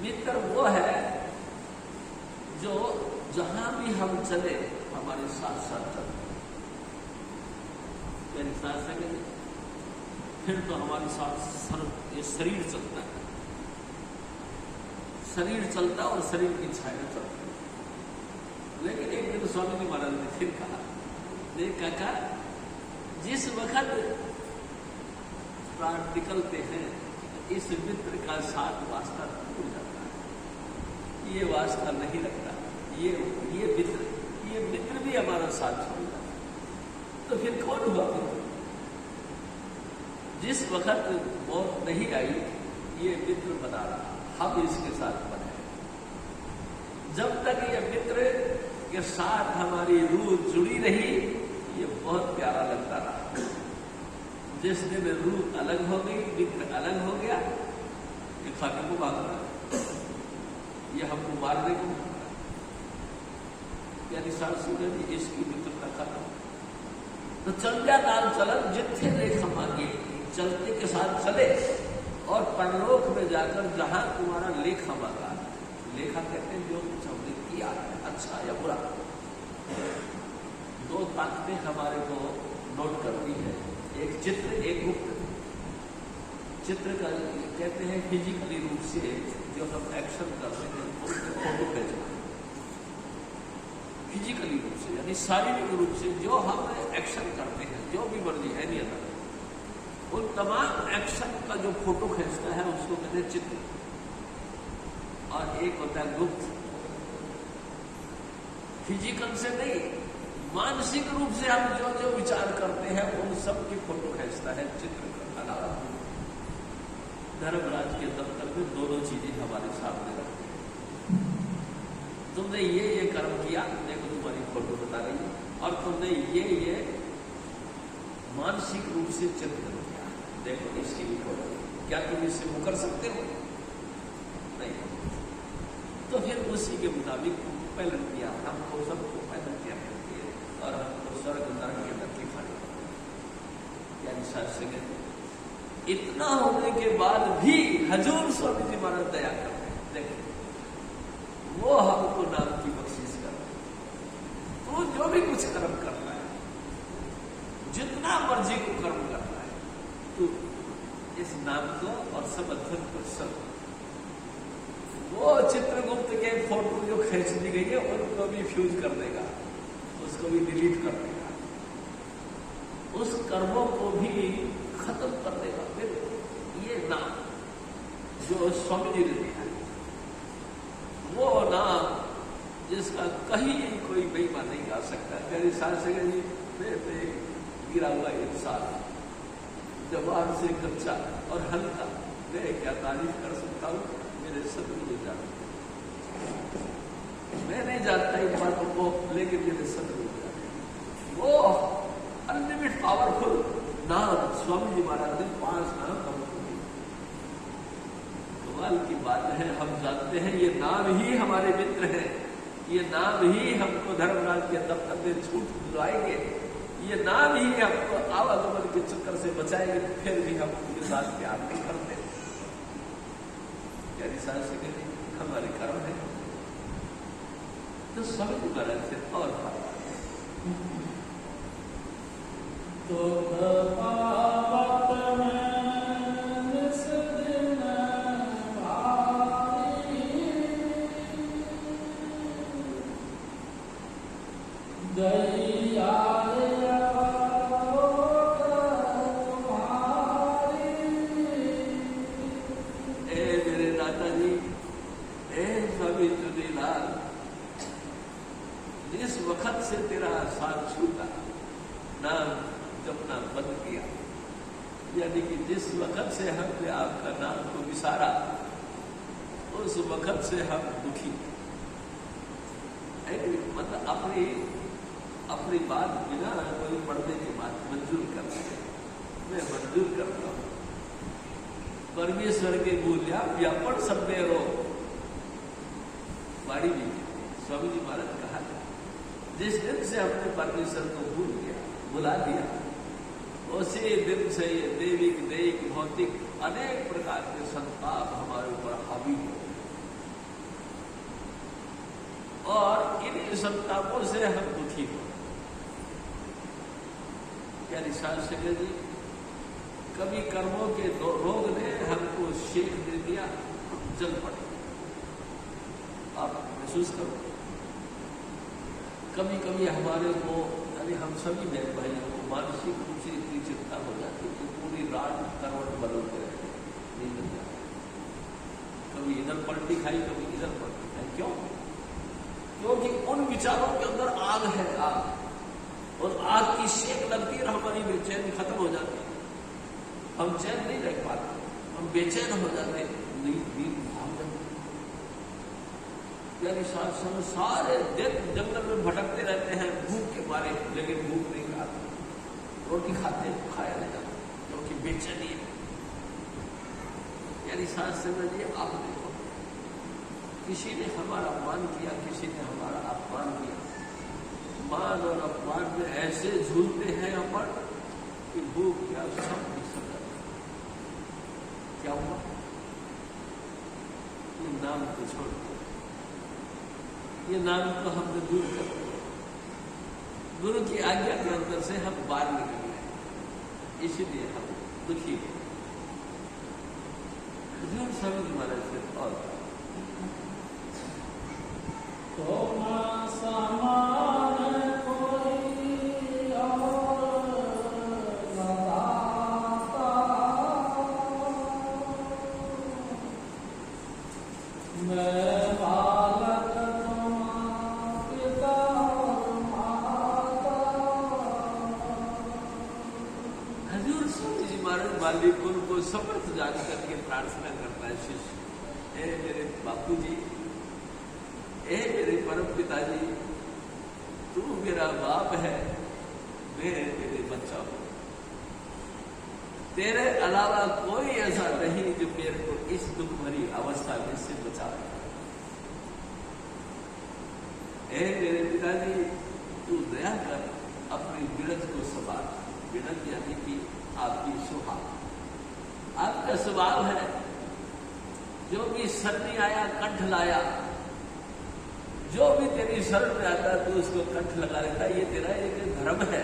मित्र वो है जो जहां भी हम चले हमारे साथ साथ चलते। मेरे साथ संग फिर तो हमारे साथ ये शरीर चलता है, शरीर चलता और शरीर की छाया चलती। लेकिन एक दिन स्वामी जी महाराज ने फिर कहा, देख काका, जिस वक्त प्राण निकलते हैं इस मित्र का साथ वास्ता टूट जाता है, ये वास्ता नहीं लगता, ये मित्र भी हमारा साथ छोड़ जाता। तो फिर कौन हुआ? जिस वक्त मौत नहीं आई ये मित्र बना रहा, हम इसके साथ बने। जब तक ये मित्र के साथ हमारी रूह जुड़ी रही ये बहुत प्यारा लगता रहा। जिस दिन रूह अलग हो गई, मित्र अलग हो गया, ये खाने को भाग रहा है, ये हमको मारने को भाग रहा है। यानी शास्त्र इसकी मित्रता खत्म। तो चलत्या नाम चलन, जिथे लेखा मांगे, चलते के साथ चले और परलोक में जाकर जहां तुम्हारा लेखा मांगा, लेखा कहते हैं जो कुछ हमने किया है अच्छा या बुरा, दो ताकतें हमारे को नोट करती है, एक चित्र एक गुप्त। चित्र का कहते हैं फिजिकली रूप से जो हम एक्शन करते हैं उसको फोटो भेजना, फिजिकली रूप से यानी शारीरिक रूप से जो हम एक्शन करते हैं जो भी मर्जी है नहीं आता उन तमाम एक्शन का जो फोटो खींचता है उसको कहते हैं चित्र। और एक होता है गुप्त, फिजिकल से नहीं, मानसिक रूप से हम जो जो विचार करते हैं उन सब की फोटो खींचता है चित्र का अलावा। धर्मराज के दफ्तर में दोनों चीजें हमारे सामने रखती हैं। तुमने ये कर्म किया, देखो तुम्हारी फोटो बता रही है, और तुमने ये मानसिक रूप से चिंतन किया, देखो इसकी भी फोटो। क्या तुम इससे मुकर सकते हो? नहीं। तो फिर उसी के मुताबिक पैलन किया, हमको सबको पैलन किया करती है, और हमको स्वर्ग नरक के अंदर की खाने यानी शास्त्र कहते हैं। इतना होने के बाद भी हजूर स्वामी जी महाराज दया करते हैं। देखिए वो हमको नाम की बख्शिश करते हैं। तो जो भी कुछ कर्म करता है, जितना मर्जी को कर्म करता है, तो इस नाम को और सब अध्ययन को सब वो चित्रगुप्त के फोटो जो खींच दी गई है उनको भी फ्यूज कर देगा, उसको भी डिलीट कर देगा, उस कर्मों को भी खत्म कर देगा। फिर ये नाम जो स्वामी जी ने दिया है, वो नाम जिसका कहीं कोई बेईमान नहीं गा सकता। मेरी सास जी पे गिरा हुआ इंसान, जवान से कच्चा और हल्का, मैं क्या तारीफ कर सकता हूँ, मेरे सदगुरु जानते, मैं नहीं जानता इन बातों को, लेकिन मेरे सदगुरु जानते। वो अनलिमिटेड पावरफुल नाम स्वामी जी महाराज ने 5 नाम हमको दिए। कमाल की बात है, हम जानते हैं ये नाम ही हमारे मित्र हैं, ये नाम ही हमको धर्मराज के दफ्तर में छूट दिलाएंगे, ये नाम ही हमको आवागमन के चक्कर से बचाएंगे। फिर भी हम उनके साथ प्यार नहीं करते। क्या निशान से कहते हमारे कर्म है, तो स्वामी जी महाराज से और बात तो पावत में निस दिन भारी, दैया तुम्हारी। ए मेरे दादा जी, ए स्वामी चुनीलाल, जिस वक्त से तेरा साथ छूटा, नाम जपना बंद किया, यानी कि जिस वक्त से हमने आपका नाम को विसारा, उस वक्त से हम दुखी। मतलब अपनी बात बिना कोई पढ़ने की बात मंजूर करते हैं, मैं मंजूर करता हूँ। परमेश्वर के बोलिया व्यापन सब में रो बाड़ी भी स्वामी जी महाराज कहा, जिस दिन से हमने परमेश्वर को भूल गया, बुला दिया, उसी दिन से ये दैविक दैहिक भौतिक अनेक प्रकार के संताप हमारे ऊपर हावी हो, और इन्हीं संतापों से हम दुखी हो। क्या निशान से जी, कभी कर्मों के रोग ने हमको शेख दे दिया, हम जल पड़े, आप महसूस करो। कभी कभी हमारे को, यानी हम सभी बहन भाइयों को मानसिक रूप से इतनी चिंता हो जाती है कि पूरी रात करवट बदलते रहते हैं, नहीं मिल जाता। कभी इधर पलटी खाई, कभी इधर पलटी खाई। क्यों? क्योंकि उन विचारों के अंदर आग है, आग, और आग की शेक लगती है और हमारी बेचैनी खत्म हो जाती है। हम चैन नहीं रह पाते, हम बेचैन हो जाते हैं, नींद भाग जाती है। यानी सारे दिन जंगल में भटकते रहते हैं भूख के मारे, लेकिन भूख नहीं खाते, रोटी खाते खाया नहीं जाता, क्योंकि बेचैनी है। यानी सांस समझिए, आप देखो, किसी ने हमारा अपमान किया, किसी ने हमारा अपमान किया, मान और अपमान में ऐसे झूलते हैं अपन कि भूख क्या सब नहीं सकता। क्या हुआ? ये नाम को छोड़ दिया, ये नाम को हमने दूर कर दिया, गुरु की आज्ञा के अंदर से हम बाहर निकल गए, इसीलिए हम दुखी हैं। समझ महाराज से और तो समान कोई और न दाता मैं बालक तुम पिता माता। हजूर स्वामी जी महाराज मालिक उनको समर्थ जान करके प्रार्थना करता है शिष्य, ए मेरे बापू जी, ए मेरे परम पिताजी, तू मेरा बाप है, मैं तेरे बच्चा हूं, तेरे अलावा कोई ऐसा नहीं जो मेरे को इस दुख भरी अवस्था में से बचा ले। ए मेरे पिताजी, तू दया कर अपनी बिरध को संभाल। बिरध यानी कि आपकी सुहाग। आपका स्वभाव है जो भी शरणी आया कंठ लाया, जो भी तेरी शरण में आता तू उसको कंठ लगा लेता। ये तेरा एक धर्म है,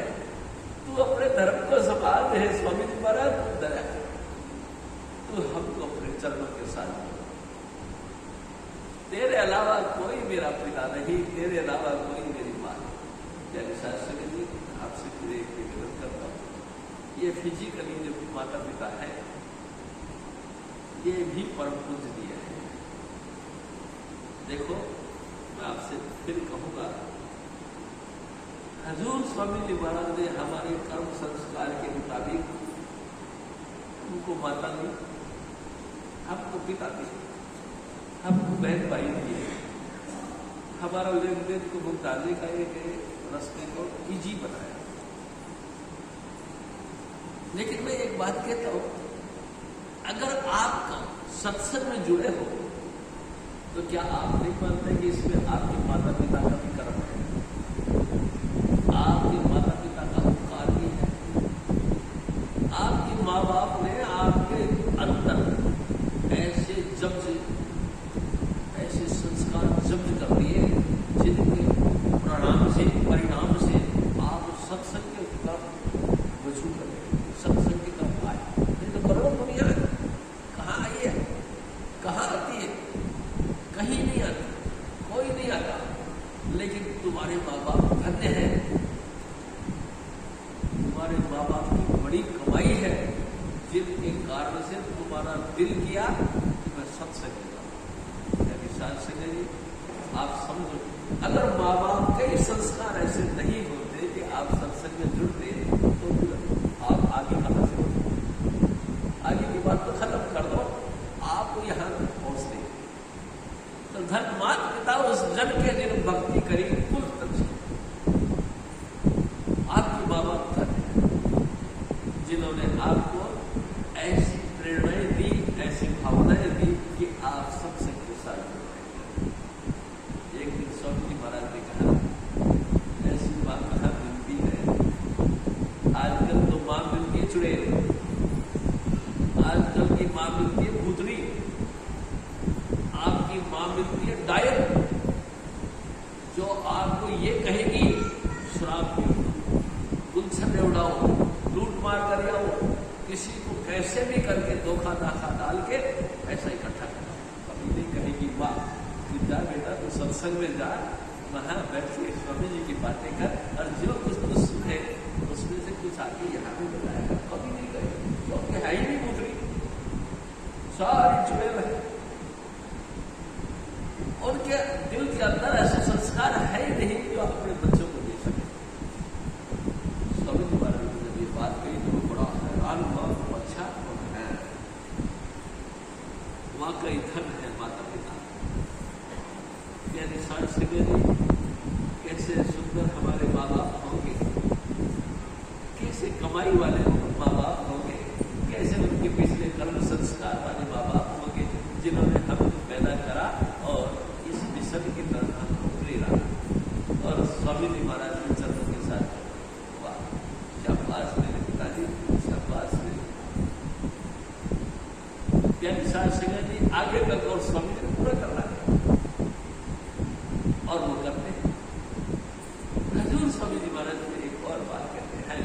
तू अपने धर्म को संभाल रहे। स्वामी जी महाराज दया कर, तू हमको अपने चरणों के साथ, तेरे अलावा कोई मेरा पिता नहीं, तेरे अलावा कोई मेरी मां नहीं। जय शास्त्री जी, आपसे फिर एक निवेदन करता हूं, ये फिजिकली जो माता पिता है ये भी परम पूजनीय है। देखो मैं आपसे फिर कहूंगा, हजूर स्वामी जी महाराज ने हमारे कर्म संस्कार के मुताबिक हमको माता दी, हमको पिता दी, हमको बहन भाई दिए, हमारा लेन देन को भुगताने का एक रास्ते को इजी बनाया। लेकिन मैं एक बात कहता हूं, अगर आप सत्संग में जुड़े हो तो क्या आप नहीं मानते कि इसमें आपके माता पिता का भी कर्म है, आपके माता पिता का उपकार भी है। आपके माँ बाप ने आपके अंदर ऐसे जब्त, ऐसे संस्कार जब्त कर दिए जिनके परिणाम से आप सत्संग के तरफ वजू करें, सत्संग की तरफ आए। नहीं तो करोड़ दुनिया कहाँ आई है, कहाँ आती है, कहीं नहीं आती, कोई नहीं आता। लेकिन तुम्हारे माँ बाप धन्य हैं, तुम्हारे माँ बाप की बड़ी कमाई है, जिनके कारण से तुम्हारा दिल किया कि मैं सत्संग करूं। संजय जी आप समझो, अगर माँ बाप के संस्कार ऐसे नहीं होते कि आप सत्संग में जुड़ते तो आप आगे कहां से होते? आगे की बात तो खत्म कर दो, आप यहाँ पहुंचते तो धर्मात पिता उस जन के जिन भक्ति करी कुल तक। आपके माँ बाप धन्य जिन्होंने आपको ऐसी प्रेरणाएं दी, ऐसी भावनाएं दी कि आप सत्संग के साथ जुड़े। एक दिन स्वामी जी महाराज ने कहा, ऐसी बात कहाँ मिलती है, आजकल तो मां मिलती है चुड़ैल, आजकल की मां मिलती है भूतनी, आपकी मां मिलती है डायल, जो आपको ये कहेगी शराब पियो, गुलछने उड़ाओ, लूट मार कर आओ, किसी को कैसे भी करके धोखा दाखा डाल के पैसा इकट्ठा करो। कभी नहीं कहेगी माँ कि जा बेटा तो सत्संग में जा, वहां बैठ के स्वामी जी की बातें कर और जो कुछ तो सुने उसमें से कुछ आके यहाँ पे बताएगा। कभी नहीं कहेगी, क्योंकि है ही नहीं पुत्री, सारी चुड़ैल है, उनके दिल के अंदर ऐसे संस्कार है ही नहीं जो अपने बच्चों को दे सके। स्वामी जी महाराज ने जब ये बात कही तो बड़ा हैरान हुआ, अच्छा है, वाकई धन है माता पिता। यानी साठ से कैसे सुंदर हमारे माँ बाप होंगे, कैसे कमाई वाले माँ बाप होंगे, कैसे उनके पिछले कर्म संस्कार वाले माँ बाप होंगे जिन्होंने हमको पैदा करा और इस मिशन की तरफ हमको प्रेरा। और स्वामी जी महाराज के चरणों के साथ वाह, शाबाश मेरे पिताजी, शाबाश मेरे प्यारे साथ सिंह जी। आगे तक और स्वामी ने पूरा करना है और वो करते हैं। हजूर स्वामी जी महाराज ने एक और बात कहते हैं,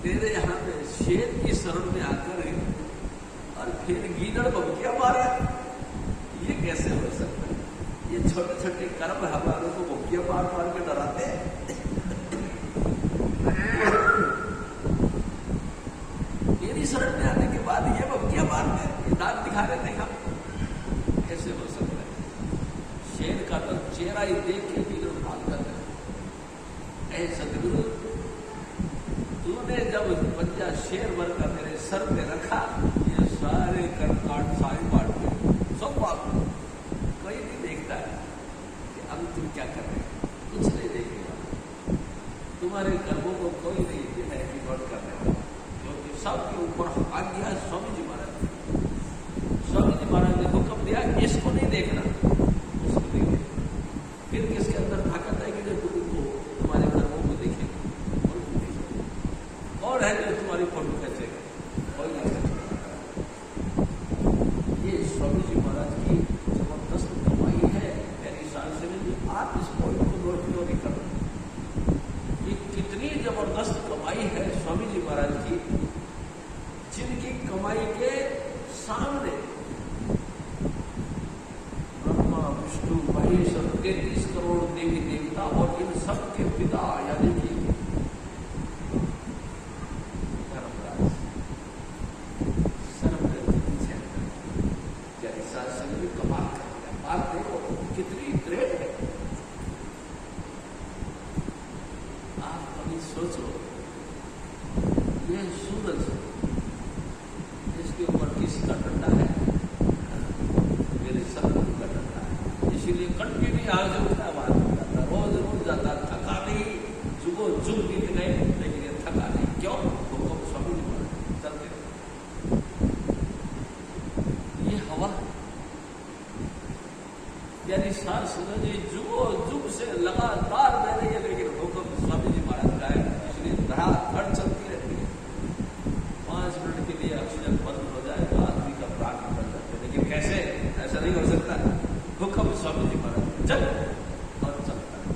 तेरे यहाँ पे शेर की शरण में आकर और फिर गीदड़ बबकिया मारे, ये कैसे हो सकता है? ये छोटे छोटे कर्म हमारे को बबकिया मार मार के डराते हैं। मेरी शरण में आने के बाद ये बबकिया मारते, ये दांत दिखा रहे थे हम, कैसे हो सकता है? शेर का तो चेहरा ही देख के गीदड़ भाग जाता है। ऐ सतगुरु, तूने जब पंजा शेर भर का मेरे सर पे रखा, ये सारे कर्मकांड सारे बांट गए, सब बात कोई नहीं देखता है कि अब तुम क्या कर रहे हो, कुछ नहीं देखेगा। तुम्हारे कर्मों को कोई नहीं है कि नोट करने वाला, क्योंकि सबके ऊपर आज्ञा स्वामी जी महाराज। स्वामी जी महाराज ने हुक्म दिया इसको नहीं देखना, उसको देखे। फिर किसके अंदर ताकत है कि जो तुमको तुम्हारे कर्मों को देखेगा और है जो तुम्हारी फोटो खींचेगा, कोई नहीं खींचेगा। ये स्वामी जी महाराज की जबरदस्त कमाई है। मेरी साल से भी आप इस पॉइंट को नोट क्यों नहीं कर रहे? ये कितनी जबरदस्त कमाई है स्वामी जी महाराज की, जिनकी कमाई के सामने ब्रह्मा विष्णु महेश 33 करोड़ देवी देवता और इन सब के पिता यानी कि कितनी ग्रेट है। आप कभी सोचो, ये सूरज इसके ऊपर किसी का डंडा है, मेरे सतगुरु का डंडा है, इसीलिए कंटिन्यू आज उठता बात जाता, रोज रोज जाता, थका नहीं, जुगो जुग बीत गए लेकिन ये थका नहीं। क्यों? हुक्म स्वामी जी महाराज चलते रहे। ये हवा यानी सार सुनो जी जुगो जुग से लगातार बह रही है, लेकिन हुक्म स्वामी जी महाराज का है, इसलिए धड़ चलती रहती है। 5 मिनट के लिए ऑक्सीजन बंद हो जाए तो आदमी का प्राण निकल जाता है, लेकिन कैसे? ऐसा नहीं हो सकता। हुक्म स्वामी जी महाराज चल और चलता है।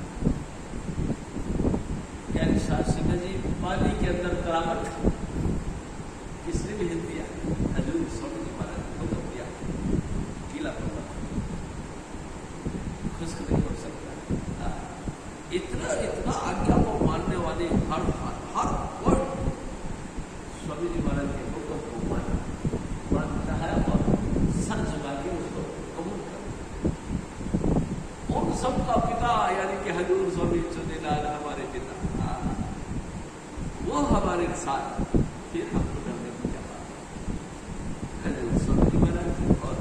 यानी सार सुनो जी पानी के अंदर करामत किसने भी हिल दिया, हजूर स्वामी जी महाराज ने हुक्म दिया, गीला पड़ता खुश्क नहीं हो सकता। इतना इतना आज्ञा को मानने वाले हर वर्ड स्वामी जी महाराज के हुक्म को मानता है और सर झुका के उसको कबूल करता है। उन सबका पिता यानी कि हजूर स्वामी चुनीलाल हमारे पिता, वो हमारे साथ, फिर हम डरने की क्या बात है? हजूर स्वामी जी महाराज और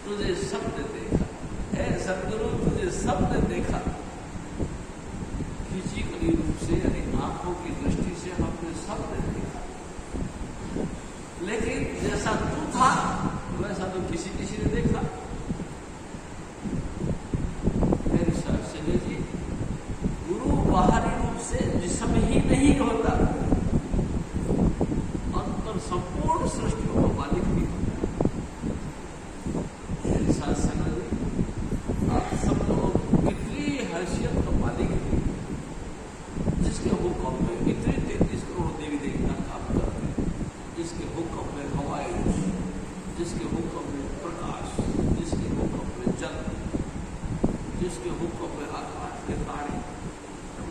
तुझे सबने देखा, ऐ सतगुरु तुझे सबने देखा, फिजिकली रूप से यानी आंखों की दृष्टि से हमने सबने देखा, लेकिन जैसा तू था वैसा तो किसी ने देखा। मेरे साथ संजय जी, गुरु बाहरी रूप से जिस्म ही नहीं होता, अंतर संपूर्ण सृष्टियों का मालिक भी होता है। मेरे साथ संजय जी, आप सब लोग कितनी हैसियत का मालिक है, जिसके हुक्म में इतने 33 करोड़ देवी देवता काम करते हैं, जिसके हुक्म में हवाएं, जिसके हुक्म में प्रकाश, जिसके हुक्म में जल, जिसके हुक्म में आकाश के तारे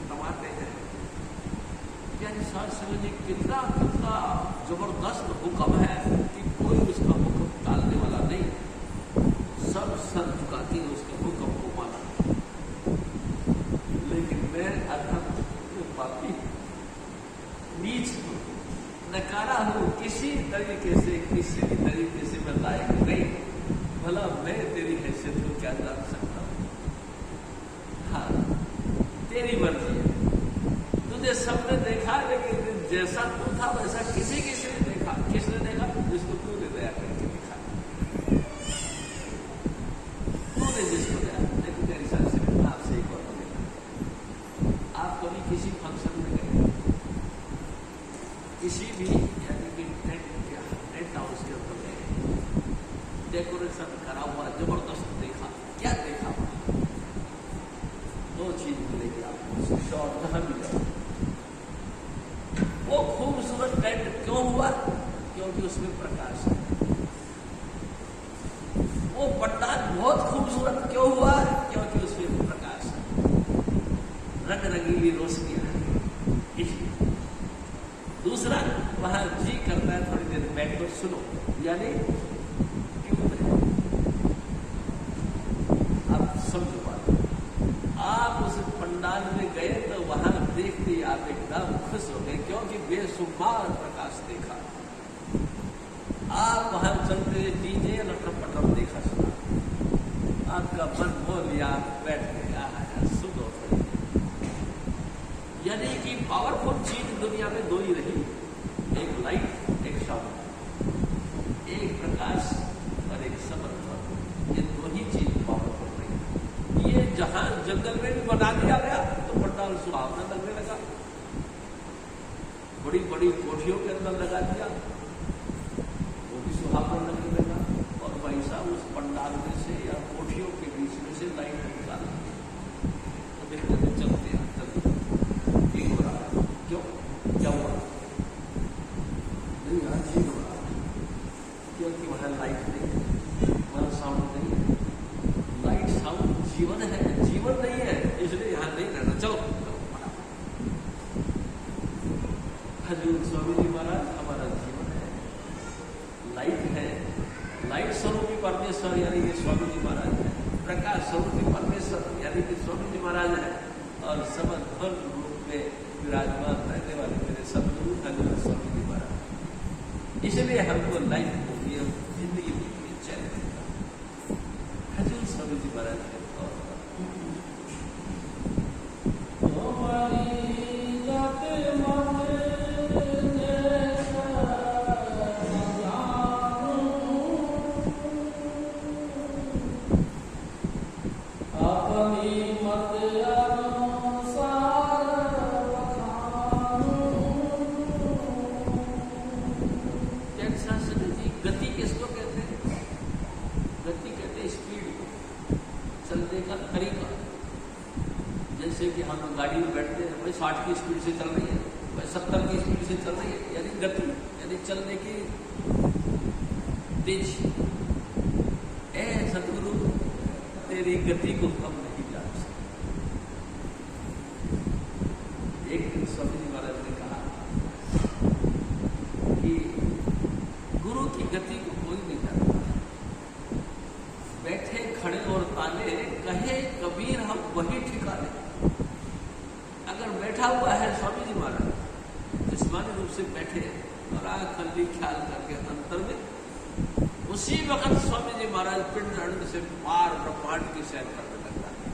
टमाते हैं। क्या शास्त्र जी कितना कितना जबरदस्त हुक्म है कि कोई उसका हुक्म टालने वाला नहीं। सब सर झुकाती है उसके हुक्म को माना। लेकिन मैं अधम पापी नीच हूँ, नकारा हूँ, किसी तरीके से मैं लायक नहीं। भला मैं तेरी हैसियत को क्या जान सकता हूँ? हाँ, तेरी मर्जी है। तुझे सबने देखा, लेकिन जैसा तू था वैसा किसी ने देखा। किसने देखा? जिसको तूने दया करके देखा। तूने जिसको दया, लेकिन तेरी साथ से आपसे एक और देखा। आप कभी किसी फंक्शन में गए, किसी भी यानी कि टेंट हाउस के अंदर गए, डेकोरेशन करा हुआ जबरदस्त देखा, क्या देखा? दो चीज मिलेगी आपको, शॉर्ट जहां भी जाओ। वो खूबसूरत टेंट क्यों हुआ? क्योंकि उसमें प्रकाश है। वो पंडाल बहुत खूबसूरत क्यों हुआ? क्योंकि उसमें प्रकाश है, रंग रंगीली रोशनियां है। दूसरा, वहां जी करता है थोड़ी देर बैठकर सुनो, यानी आप समझो बात। आप उस पंडाल में गए तो वहां देखते आप एकदम खुश हो गए, क्योंकि बेशुमार प्रकाश देखा। आप वहां चलते डीजे लटर पटर देखा, सुना, आपका मन हो लिया, बैठ गया, सुनो। यानी कि पावरफुल चीज दुनिया में दो ही रही, एक लाइट, एक साउंड, एक प्रकाश और एक समर्थ। ये दो ही चीज पावरफुल रही। ये जहां जंगल में भी बना दिया गया तो पंडाल सुहावना लगने लगा। बड़ी बड़ी कोठियों के अंदर लगा दिया, वो भी सुहावना लगने लगा। और भाई साहब उस पंडाल में से या कोठियों के बीच में से लाइट निकाला तो देखते थे चलते हैं। हो रहा है क्यों? क्या हुआ? नहीं यार, जी हो रहा है क्योंकि वहां लाइट नहीं है, वहां साउंड नहीं है। लाइट साउंड जीवन है, जीवन नहीं है, इसलिए यहां नहीं रहना। चलो हजूर स्वामी जी महाराज, हमारा जीवन है, लाइट है। लाइट स्वरूपी परमेश्वर यानी कि स्वामी जी महाराज है। प्रकाश स्वरूपी परमेश्वर यानी कि स्वामी जी महाराज है। और समर्थ विराजमान रहने वाले मेरे सदगुरु हजूर स्वामी जी महाराज। इसलिए हमको लाइफ होगी, हम जिंदगी होगी, चैन देगा हजूर स्वामी जी महाराज के तौर पर। गति किसको कहते हैं? गति कहते हैं स्पीड को, चलने का तरीका। जैसे कि हम गाड़ी में बैठते हैं, भाई 60 की स्पीड से चल रही है, भाई 70 की स्पीड से चल रही है, यानी गति, यानी चलने की तेज। ए सतगुरु, तेरी गति को हम नहीं जान सकते। एक दिन स्वामी जी महाराज ने कहा कि गुरु की गति को कोई नहीं जानता। बैठे खड़े और ताले कहे कबीर हम वही ठिकाने। अगर बैठा हुआ है स्वामी जी महाराज जिस्मानी रूप से बैठे और आंख खल्ली ख्याल करके अंतर में, उसी वक्त स्वामी जी महाराज पिंड अणु से पार ब्रह्मांड की सैर करने लगता है।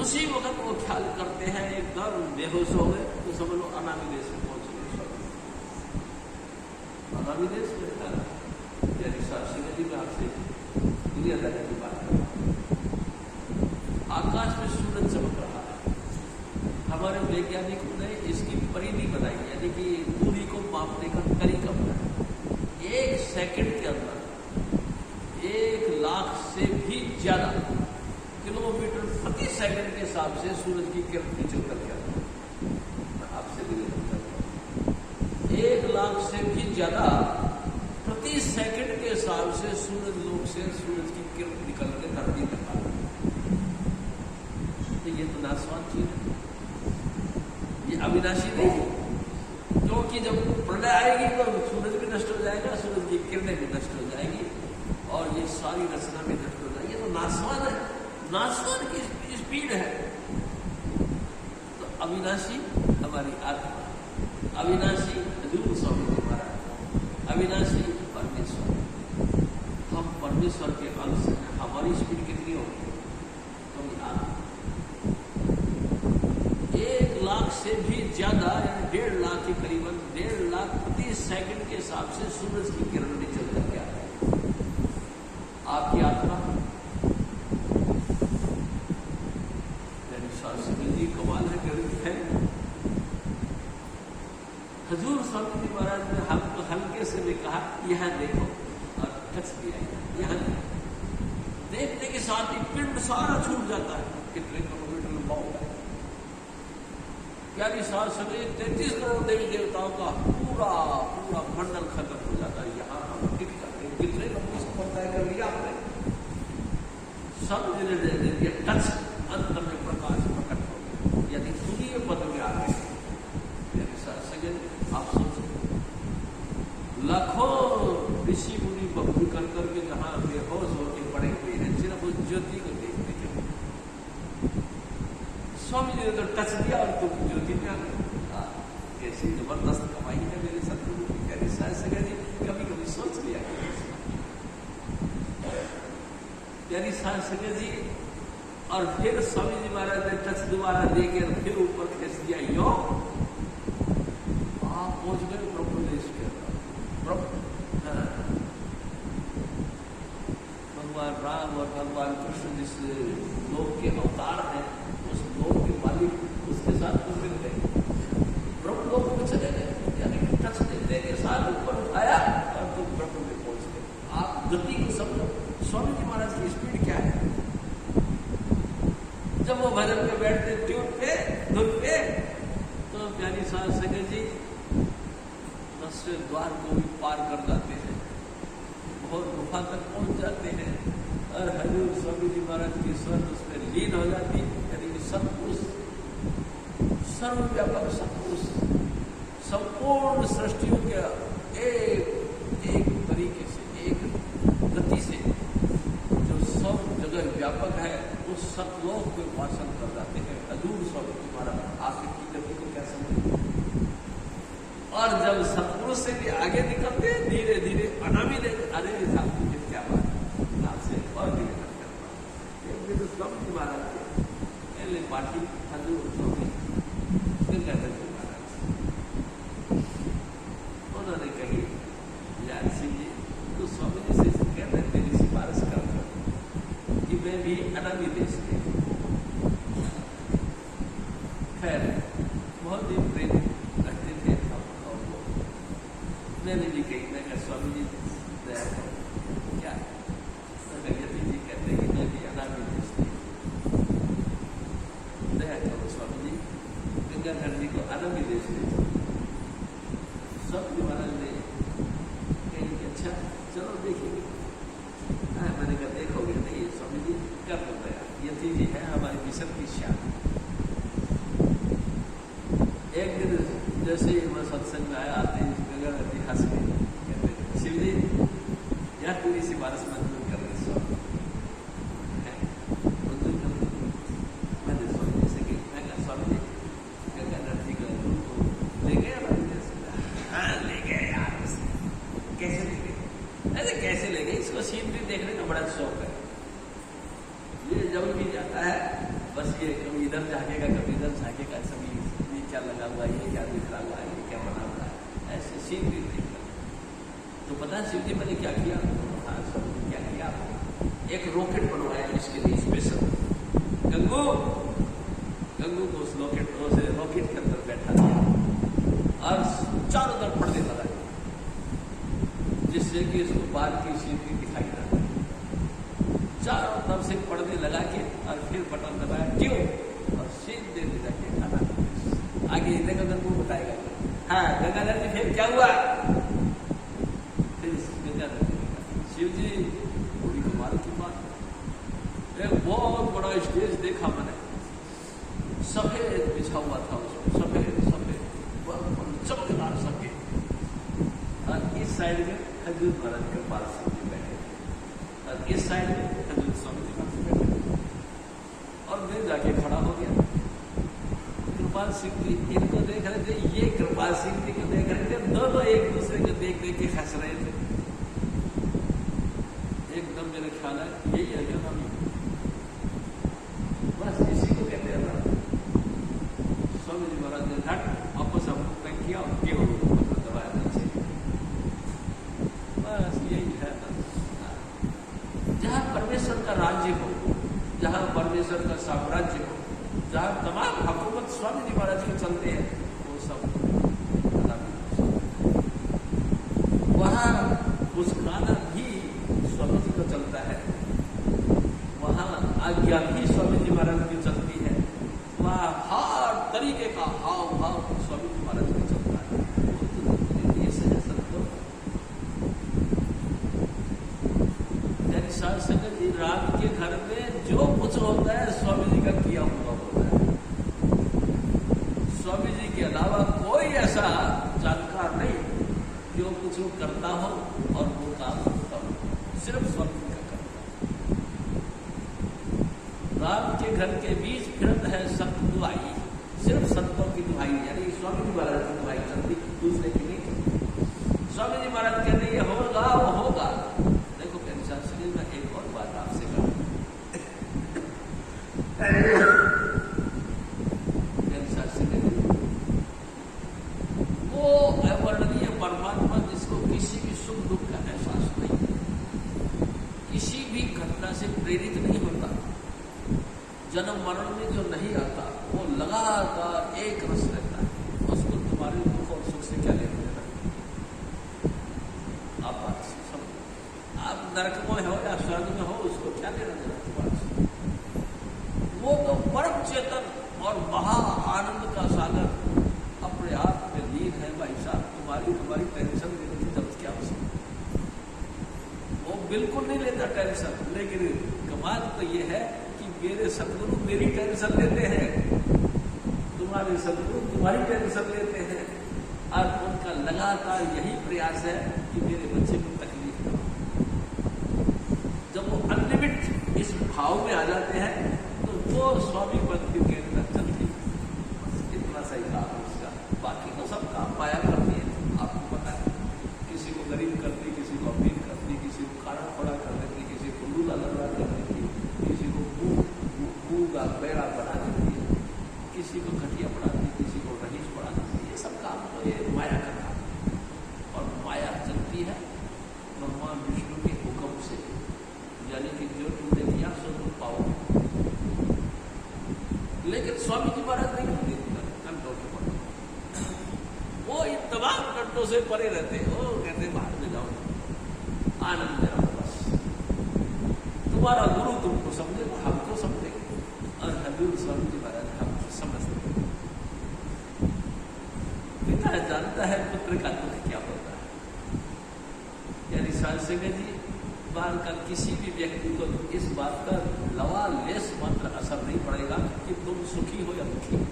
उसी वक्त वो ख्याल करते हैं, एकदम बेहोश हो गए तो समझ लो अनामी देश में पहुंच गए। अनामी देश में यानी शास्त्री जी में आपसे दुनियादारी की बात कर, आकाश में सूरज चमक रहा है। हमारे वैज्ञानिकों ने इसकी परिधि बनाई, यानी कि दूरी को मापने का तरीका बनाया। 1 सेकंड के अंदर 1 लाख से भी ज्यादा किलोमीटर प्रति सेकंड के हिसाब से सूरज की किरण नीचे उतर गया। आपसे भी 1 लाख से भी ज्यादा प्रति सेकंड के हिसाब से सूरज लोक से सूरज की किरण निकल के धरती तक नाशवान चीज है, ये अविनाशी नहीं है। क्योंकि जब प्रलय आएगी तो सूरज भी नष्ट हो जाएगा, सूरज की किरणें भी नष्ट हो जाएगी और ये सारी रचना भी नष्ट हो जाएगी। ये तो नाशवान है, नाशवान की स्पीड है। तो अविनाशी हमारी आत्मा, अविनाशी हजूर स्वामी जी महाराज, अविनाशी परमेश्वर। हम परमेश्वर के अंश हैं। हमारी स्पीड कितनी होगी? कभी 1 लाख से भी ज्यादा, 1.5 लाख के करीबन 1.5 लाख प्रति सेकंड के हिसाब से सूरज की किरण में चल कर क्या है आपकी आत्मा। जी कमाल है, गरीब है। हजूर स्वामी जी महाराज ने हमको हल्के से भी कहा यह देखो और टच दिया, यहां देखने के साथ ही पिंड सारा छूट जाता है। कितने किलोमीटर लंबा होगा, प्यारी सात सगे 33 करोड़ देवी देवताओं का पूरा पूरा मंडल खत्म हो जाता है। यहाँ हम टिक जाते हैं। कितने लोगों से पता है कर लिया आपने, सब धीरे टच अंत में प्रकाश प्रकट हो गया, यदि सूर्य पद में आ गए। प्यारी सात सगे आप सोचो, लाखों ऋषि मुनि बबू कर करके जहाँ बेहोश होकर पड़े हुए हैं सिर्फ उस ज्योति को देखने के लिए। स्वामी जी ने तो टच दिया और तुम ज्योति में आ गए। कैसी जबरदस्त कमाई है मेरे सतगुरु की। प्यारी सात सगे जी कभी कभी सोच लिया, प्यारी सात सगे जी। और फिर स्वामी जी महाराज ने टच दोबारा देकर फिर ऊपर खींच दिया, यो आप पहुंच गए प्रभुदेश के। भगवान राम और भगवान कृष्ण जिस लोक के अवतार हैं, उस लोक के मालिक उसके साथ कुछ मिल गए, ब्रह्म लोक में चले गए। यानी टच देने के साथ ऊपर उठाया और तुम ब्रह्म में पहुंच गए। आप गति को समझो, स्वामी जी महाराज की स्पीड क्या है। जब वो भजन में बैठते ट्यून पे धुन पे, तो प्यारी सात सगे जी 10वें द्वार को भी पार कर जाते हैं और गुफा तक पहुंच जाते हैं और हजूर स्वामी जी महाराज की स्वर्ण उसमें लीन हो जाती है। यानी सत्पुरुष, सर्वव्यापक सत्पुरुष, संपूर्ण सृष्टियों के एक तरीके से, एक गति से जो सब जगह व्यापक है, उस सतलोक में भाषण कर जाते हैं हजूर स्वामी जी महाराज। आखिर की गति को क्या समझते। और जब सतपुरुष से भी आगे निकलते धीरे धीरे अनामी दे, अरे साहब क्या बात आपसे और धीरे करते स्वामी जी महाराज के पहले पार्टी हजूर स्वामी गंगाधर जी महाराज, उन्होंने कही यार सिंह जी तो स्वामी जी से कह रहे मेरी सिफारिश कर कि मैं भी अनामी देश में। खैर बहुत ही प्रेम रखते थे हम लोग। मैंने भी कही, मैं कहा स्वामी जी दया करो। क्या यति जी कहते हैं कि मैं भी अनामी देश में, दया करो स्वामी जी, गंगाधर जी को अनामी देश में। स्वामी महाराज ने कही अच्छा चलो देखेंगे। मैंने कहा देखोगे नहीं स्वामी जी, कर दो दया, यति जी है हमारी मिशन की श्याम। एक दिन जैसे ही मैं सत्संग में आया, आते ही गंगाधर जी हंस गए, कहते शिव जी यार पूरी सिफारिश मंजूर कर रहे स्वामी, मंजूर कर रहे। मैंने स्वामी जी से कही, मैं कहा स्वामी जी गंगाधर जी का ले गए हाँ ले गए यार। कैसे ले गए? अरे कैसे ले गए, इसको सीनरी देखने का बड़ा शौक है। ये जब भी जाता है बस ये कभी इधर झाकेगा कभी इधर झाकेगा, सभी क्या लगा हुआ है, ये क्या दिख रहा हुआ है, ये क्या बना हुआ है, ऐसे सीनरी देखता। तो पता है शिव जी मैंने क्या किया? हाँ सब क्या किया? एक रॉकेट बनवाया इसके लिए स्पेशल। गंगू को उस रॉकेट के अंदर बैठा दिया और चारों तरफ पर्दे लगाए, जिससे कि इसको बाहर की सीनरी दिखाई ना दे। चारों तरफ से पर्दे लगा के और फिर बटन दबाया क्यों, और सीधे ले जाके खाना आगे देखो गंगू बताएगा। हाँ गंगाधर जी फिर क्या हुआ? फिर गंगाधर जी शिव जी बड़ी कमाल की बात, एक बहुत बड़ा स्टेज देखा मैंने सफेद बिछा हुआ था उसमें, सफेद सफेद चमकदार सफेद। और इस साइड में हजूर महाराज के पास से बैठे और इस साइड में हजूर स्वामी जी महाराज बैठे। और मैं जाके खड़ा हो गया। कृपाल सिंह जी इनको देख रहे थे, ये कृपाल सिंह जी को देख रहे थे, दोनों एक दूसरे को देख देख के हंस रहे थे। एकदम मेरा ख्याल है यही है क्या नाम, बस इसी को कहते हैं ना। स्वामी जी महाराज ने घट वापस हम किया और केवल दबाया नीचे। बस यही है ना। जहाँ परमेश्वर का राज्य हो, जहाँ परमेश्वर का साम्राज्य हो, जहाँ तमाम हुकूमत स्वामी जी महाराज के चलते हैं, वो सब वहाँ मुस्काना भी स्वामी जी को चलता है, वहाँ आज्ञा भी स्वामी जी महाराज की चलती है, वहाँ हर तरीके का हाव भाव स्वामी जी महाराज का चलता है। ये संतो संगत जी, राम के घर में जो कुछ होता है स्वामी जी का किया हुआ होता है। स्वामी जी के अलावा कोई ऐसा जानकार नहीं जो कुछ वो करता हो और वो काम होता हो, सिर्फ स्वामी जी का करता है। राम के घर के बीच फिरत है संत दुआई, सिर्फ संतों की दुआई, यानी स्वामी जी महाराज की दुआई चलती, दूसरे की नहीं। स्वामी जी महाराज कहते ये होगा वो होगा। देखो कैंसर शरीर में एक और बात आपसे कहूं, कैंसर शरीर वो अवर्णनीय परमात्मा जिसको किसी भी सुख दुख का एहसास नहीं, किसी भी घटना से प्रेरित नहीं होता, जन्म मरण में जो नहीं आता, वो लगातार एक रस रहता है। उसको तुम्हारे दुख और सुख से क्या लेना देना। आप बात समझो, आप नरक में हो या स्वर्ग में हो, उसको क्या लेना देना तुम्हारे से। वो तो परम चेतन और महा आनंद का सागर अपने आप में लीन है। भाई साहब, तुम्हारी हमारी टेंशन लेने की जरूरत क्या हो। वो बिल्कुल नहीं लेता टेंशन, लेकिन कमाल तो ये है मेरे सदगुरु मेरी टेंशन लेते हैं, तुम्हारे सदगुरु तुम्हारी टेंशन लेते हैं, और उनका लगातार यही प्रयास है कि मेरे बच्चे को तकलीफ न हो। जब वो अनलिमिट इस भाव में आ जाते हैं तो वो स्वामी पद की केंद्र चलती है। इतना सही काम उसका, बाकी तो सब काम पाया करती है। आपको पता है, किसी को गरीब करती, किसी को अमीर करती, किसी को खाना खोड़ा कर देती, किसी को लूला लगा कर देती, किसी को का बेड़ा बना देती है, किसी को घटिया बढ़ाती, किसी को रहीस बढ़ा देती। ये सब काम तो ये माया का काम है, और माया चलती है भगवान विष्णु के हुक्म से, यानी कि जो तुमने किया सो तुम पाओ। लेकिन स्वामी जी महाराज नहीं कंट्रोल के पड़े, वो इन तमाम कंट्रोल से परे रहते। वो कहते बाहर में जाओ, आनंद में रहो, बस तुम्हारा गुरु तुमको समझे, हमको समझेगा, और हजूर स्वामी जी महाराज हमको समझते हैं। पिता जानता है पुत्र का दुख क्या होता है। यानी सांसंग जी बाल का किसी भी व्यक्ति को इस बात का लवालेस मात्र असर नहीं पड़ेगा कि तुम सुखी हो या दुखी हो।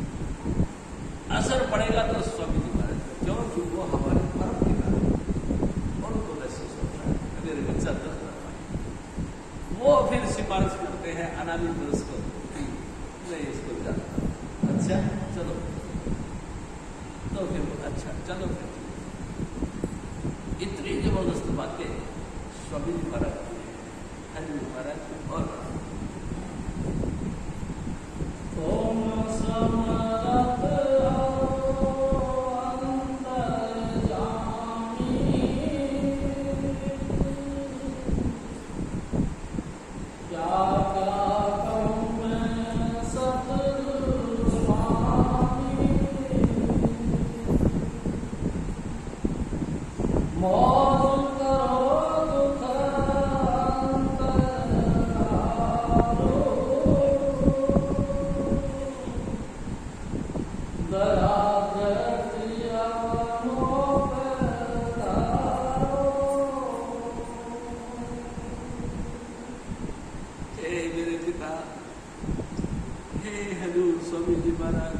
असर पड़ेगा तो स्वामी जी महाराज, क्योंकि वो हमारे परम पिता है, उनको महसूस होता है मेरे बच्चा दुख ना पाए। वो फिर सिफारिश करते हैं अनामी पुरुष को, नहीं इसको जानता, अच्छा चलो, तो फिर अच्छा चलो, फिर इतनी जबरदस्त बातें स्वामी जी महाराज की, हरि महाराज। और ओम समरथ स्वामी जी महाराज,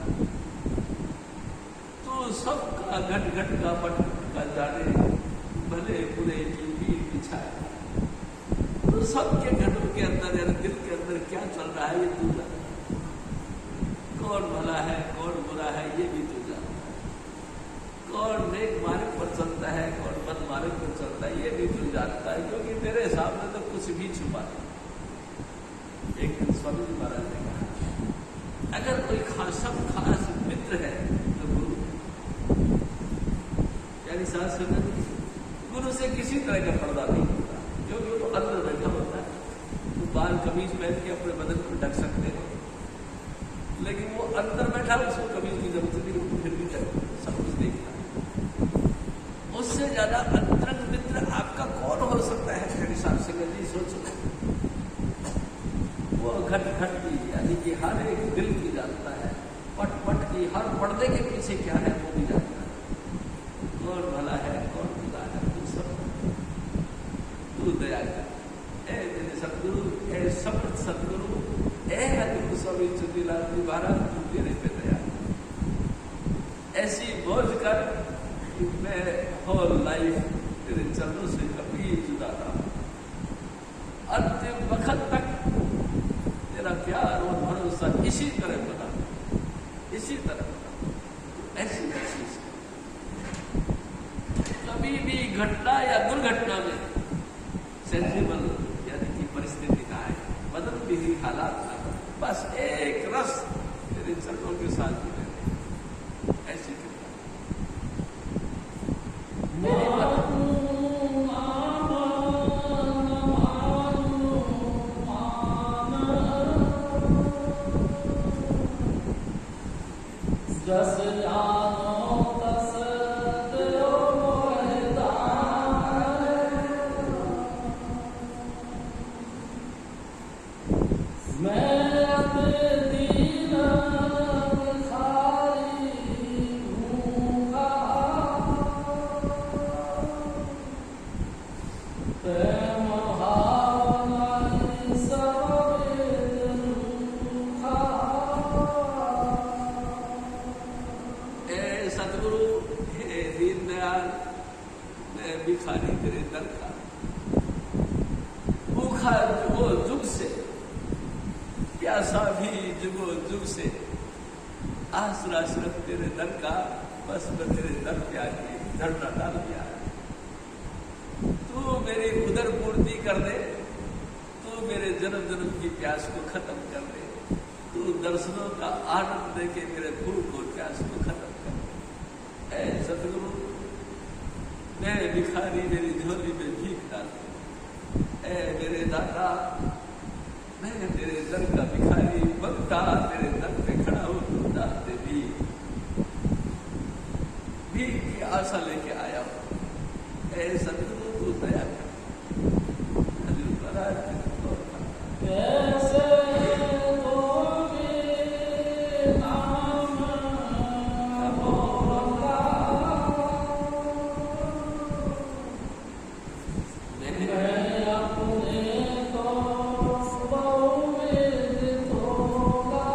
तो सबका घट घट का पट का जाने, भले बुरे की भीड़ बिछाए, तो सबके घटों के अंदर यानी दिल के अंदर क्या चल रहा है ये तू जान, कौन भला है कौन बुरा है ये भी तू जान, कौन नेक मार्ग पर चलता है कौन बद मार्ग पर चलता है ये भी तू जानता है, क्योंकि तेरे सामने तो कुछ भी छुपा नहीं। एक दिन स्वामी जी महाराज ने कहा, अगर कोई खास मित्र है तो गुरु, यानी साथ संगत गुरु से किसी तरह का पर्दा नहीं होता, क्योंकि वो तो अंदर बैठा होता है। तो बाल कमीज पहन के अपने बदन को ढक सकते हैं, लेकिन वो अंदर बैठा उसको कमीज की जरूरत नहीं, वो फिर भी सब कुछ देखता है। उससे ज्यादा अंतरंग मित्र आपका कौन हो सकता है? मेरी साथ संगत जी सोचो, वो घट घट की यानी कि हर एक दिल की जानता है, पट पट की हर पर्दे के पीछे क्या है वो भी जानता है, कौन भला है कौन बुरा है, तू सब तू दया कर। ए तेरे सतगुरु, ए समर्थ सतगुरु, ए गुरु स्वामी चुनीलाल जी महाराज, तू तेरे पे दया ऐसी बोझ कर कि मैं होल लाइफ तेरे चरणों से कभी जुदा ना हूं, अंतिम वक्त तक तेरा प्यार और भरोसा इसी तरह बना, इसी तरह बना, ऐसी चीज कभी भी घटना या दुर्घटना में सेंसिबल यानी कि परिस्थिति ना आए, बदल भी ही हालात ना, बस एक रस तेरे चरणों के साथ जुड़े रहे, ऐसी जस जानो तस तेरो मोहदार, मैं अपने दीन भिखारी भूखा, प्रेम भावनाई सब रूखा। सतगुरु हे दीनदयाल, मैं भिखारी तेरे दर का, भूखा जुगो जुग से, प्यासा भी जुगो जुग से, आसरा सिर्फ तेरे दर का, बस मैं तेरे दर पे आके धरना डाल दिया। तू मेरी उदर पूर्ति कर दे, तू मेरे जन्म जन्म की प्यास को खत्म कर दे, तू दर्शनों का आनंद दे के मेरे भूख और प्यास को खत्म कर दे। ऐ सतगुरु, मैं भिखारी मेरी झोली में भीख डाल, ऐ मेरे दाता, मैं तेरे दर का भिखारी भक्ता, तेरे दर पे खड़ा हूं, तू दाते भीख की आशा लेके आया हूं। ऐ सतगुरु तू दया कर। हजूर महाराज कैसे दोगे नाम बोला, मैं अपने को बहुविध धोगा,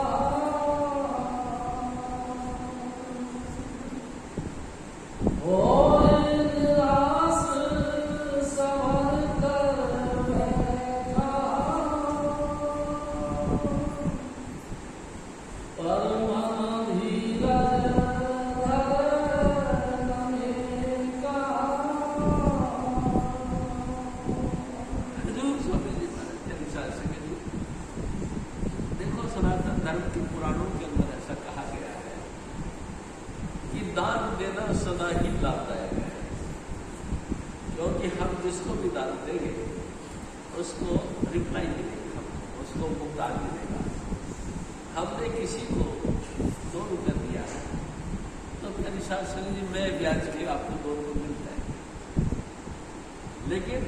होए निराश संवर कर बैठा, पर मन धीरज धर नमेका। हजूर स्वामी जी महाराज के अनुसार से देखो, सनातन धर्म के पुराणों के अंदर ऐसा कहा गया है कि दान देना सदा ही लाभदायक है, क्योंकि हम जिसको भी दान देंगे उसको रिप्लाई मिलेगा, उसको भुगतान मिलेगा। हमने किसी को 2 रुपये दिया है तो मेरे शासन जी मैं ब्याज के आपको 2 रुपये मिलता है, लेकिन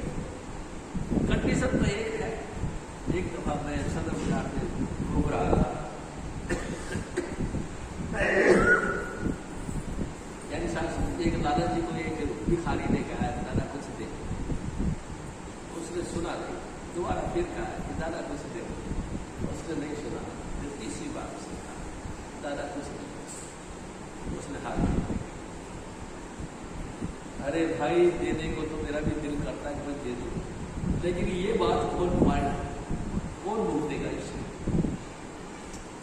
कंडीशन तो एक है। एक दफा मैं सदर बाजार में घूम रहा था, यानी शासन एक दादाजी को एक भिखारी ने कहा, दादा कुछ दे, उसने सुना नहीं, दोबारा फिर कहा कि दादा कुछ दे, उसने नहीं सुना, फिर तीसरी बार उसने कहा अरे भाई देने को तो मेरा भी दिल करता है कि मैं दे दूँ, लेकिन ये बात कौन माने, कौन भुगतेगा इसे?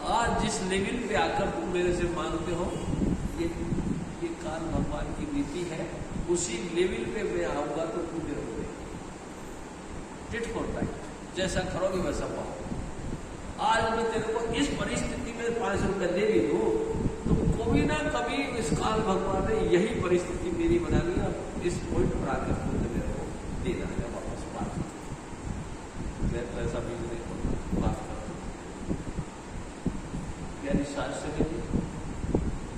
आज जिस लेवल पे आकर तुम मेरे से मांगते हो, ये काल भगवान की नीति है। उसी लेवल पे मैं आऊंगा तो तुम मेरे को टिट फॉर टाइट, जैसा करोगे वैसा पाओ। आज मैं तेरे को इस परिस्थिति में 500 रुपये दे भी दूँ तो कभी ना कभी इस काल भगवान ने यही परिस्थिति मेरी बना ली, अब इस पॉइंट पर आकर तुमने मेरे को देना है वापस 500। मैं तो ऐसा भी नहीं होता, बात करो यानी शास्त्र में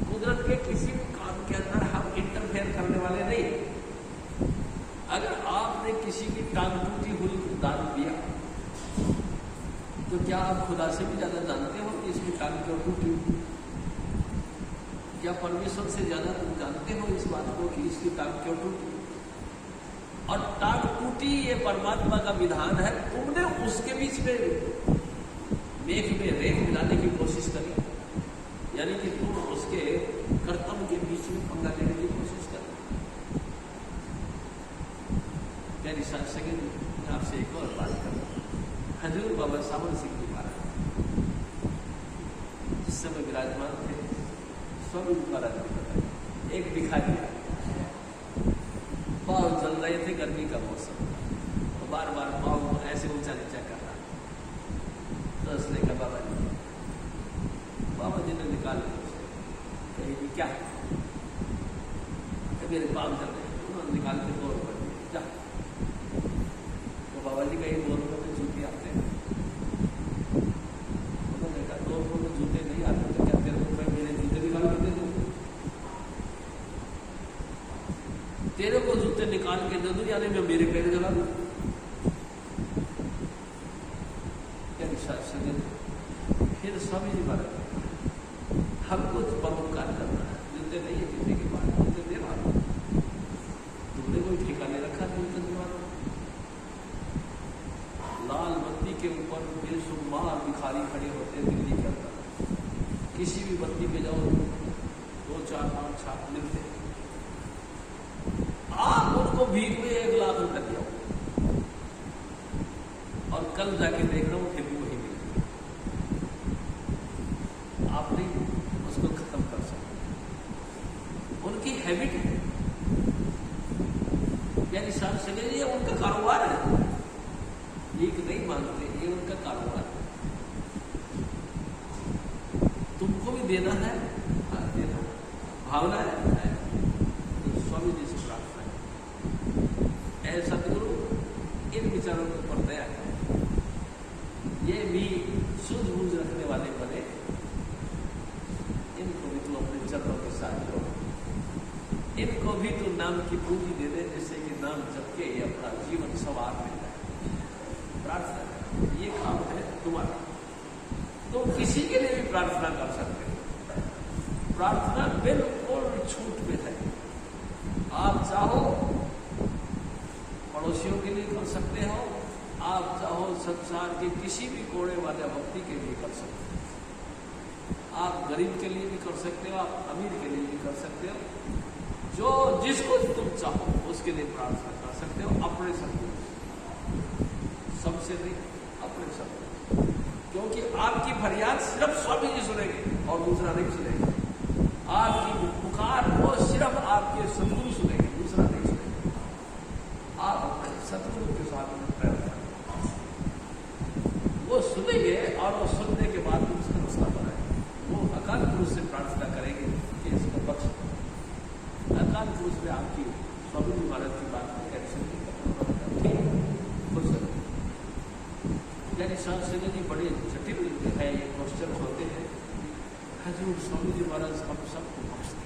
कुदरत के किसी काम के अंदर हम इंटरफेयर करने वाले नहीं। अगर आपने किसी की टांग टूटी हुई दान दिया तो क्या आप खुदा से भी ज्यादा जानते हो कि इसकी टांग क्यों टूटी? या परमेश्वर से ज्यादा तुम जानते हो इस बात को कि इसकी टांग क्यों टूटी? और टांग टूटी ये परमात्मा का विधान है, तुमने उसके बीच में मेघ में रेत मिलाने की कोशिश करी, यानी कि तुम उसके कर्तव्य के बीच में पंगा लेने की कोशिश कर। मेरी सगे मैं आपसे एक और बात करूँ। हजूर बाबा सावन सिंह जी महाराज जिस समय विराजमान थे, स्वामी महाराज ने बताया एक भिखारी पाँव जल रहे थे, गर्मी का मौसम, तो बार बार पाँव ऐसे ऊंचा नीचा कर रहा। तो उसने कहा बाबा जी ने निकाल कहीं भी क्या मेरे पाँव चल रहे, उन्होंने निकाल के 2 रुपये दिए, जा। तो बाबा जी कहीं 2 रुपये में जूते आते हैं? उन्होंने कहा 2 रुपये में जूते नहीं आते तो क्या तेरे को मैं मेरे जूते निकाल के दे दूँ? तेरे को जूते निकाल के दे दूँ यानी मैं मेरे पैर जला दूँ? क्या विश्वास से? फिर स्वामी जी महाराज हमको परोपकार करना है, जूते नहीं है, जूते के बाद जूते दे रहा हूँ, तुमने कोई ठिकाने रखा जूते तुम्हारा? लाल बत्ती के ऊपर बेशुमार भिखारी खड़े होते हैं दिल्ली के अंदर, किसी भी बत्ती पे जाओ 2, 4, 5 छाप मिलते, आप उनको भीख में 1 लाख रुपये दिया और कल जाके देख रहा हूँ फिर भी वही मिल गई। आप नहीं उसको खत्म कर सकते, उनकी हैबिट है, यानी साल से ये उनका कारोबार है, एक नहीं मानते, ये उनका कारोबार है। तुमको भी देना है, देना भावना है, तो स्वामी जी से प्रार्थना है, ऐसा सदगुरु इन विचारों के ऊपर दया है, ये भी सूझबूझ रखने वाले बने, इनको भी तू अपने चरणों के साथ जोड़, इनको भी तू नाम की पूंजी दे दे, जिससे कि नाम जप के ये अपना जीवन सवार में जाए। प्रार्थना ये काम है तुम्हारा, तुम किसी के लिए भी प्रार्थना कर सकते हो, प्रार्थना बिल्कुल छूट में है। आप चाहो पड़ोसियों के लिए कर सकते हो, आप चाहो संसार के किसी भी कोने वाले व्यक्ति के लिए कर सकते हो, आप गरीब के लिए भी कर सकते हो, आप अमीर के लिए भी कर सकते हो, जो जिसको तुम चाहो उसके लिए प्रार्थना कर सकते हो, अपने सबसे नहीं, अपने सब, क्योंकि आपकी फरियाद सिर्फ स्वामी जी सुनेंगे और दूसरा नहीं सुनेगा। आपकी पुकार वो सिर्फ आपके सदगुरु सुनेंगे, दूसरा नहीं सुनेगा। आप अपने सदगुरु के साथ प्रार्थना, वो सुनेंगे और वो सुनने के बाद उसका रास्ता बनाएंगे। वो अकाल पुरुष से प्रार्थना करेंगे कि इसको बख्श। अकाल पुरुष में आपकी स्वामी जी महाराज की बात को कैंसिल नहीं करना, खुश है। यानी शास्त्री जी बड़े जटिल है, ये क्वेश्चन होते हैं। हजूर स्वामी जी महाराज हम सबको बख्शते,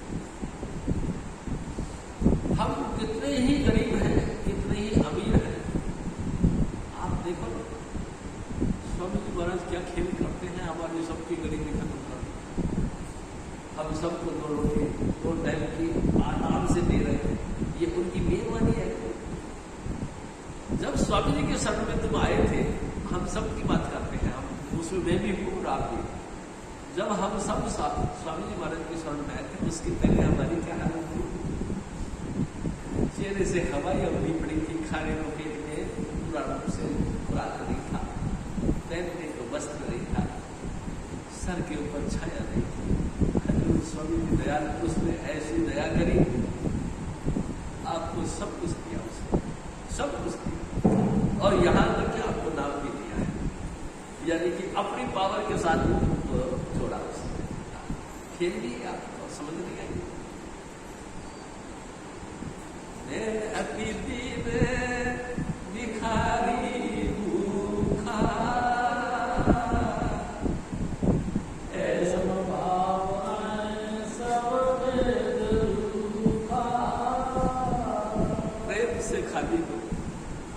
हम कितने ही गरीब हैं, कितने ही अमीर हैं, आप देखो स्वामी जी महाराज क्या खेल करते हैं, हमारी सबकी गरीबी खत्म कर दी, हम सबको 2 रोटी 2 टाइम की आराम से दे रहे हैं, ये उनकी मेहरबानी है। जब स्वामी जी के शरण में तुम आए थे, हम सब की बात करते हैं, हम उसमें मैं भी हूँ और आप भी। जब हम सब स्वामी जी महाराज के शरण में आए थे, उसके पहले हमारी क्या हालत थी? चेहरे से हवाई अवधि पड़ी थी, खाने को पेट में पूरा रूप से खुराक नहीं था, पहनने को वस्त्र नहीं था, सर के ऊपर छाया नहीं थी। हजूर स्वामी की दया, उसने ऐसी दया करी, आपको सब कुछ दिया, उसने सब कुछ दिया, और यहाँ तक कि आपको नाम भी दिया है, यानी कि अपनी पावर के साथ जोड़ा उसने। खेल भी आपको समझ नहीं आई। अति दीन भिखारी भूखा, ऐसा भावनाएं सब वेद रूखा। प्रेम से खाली हो,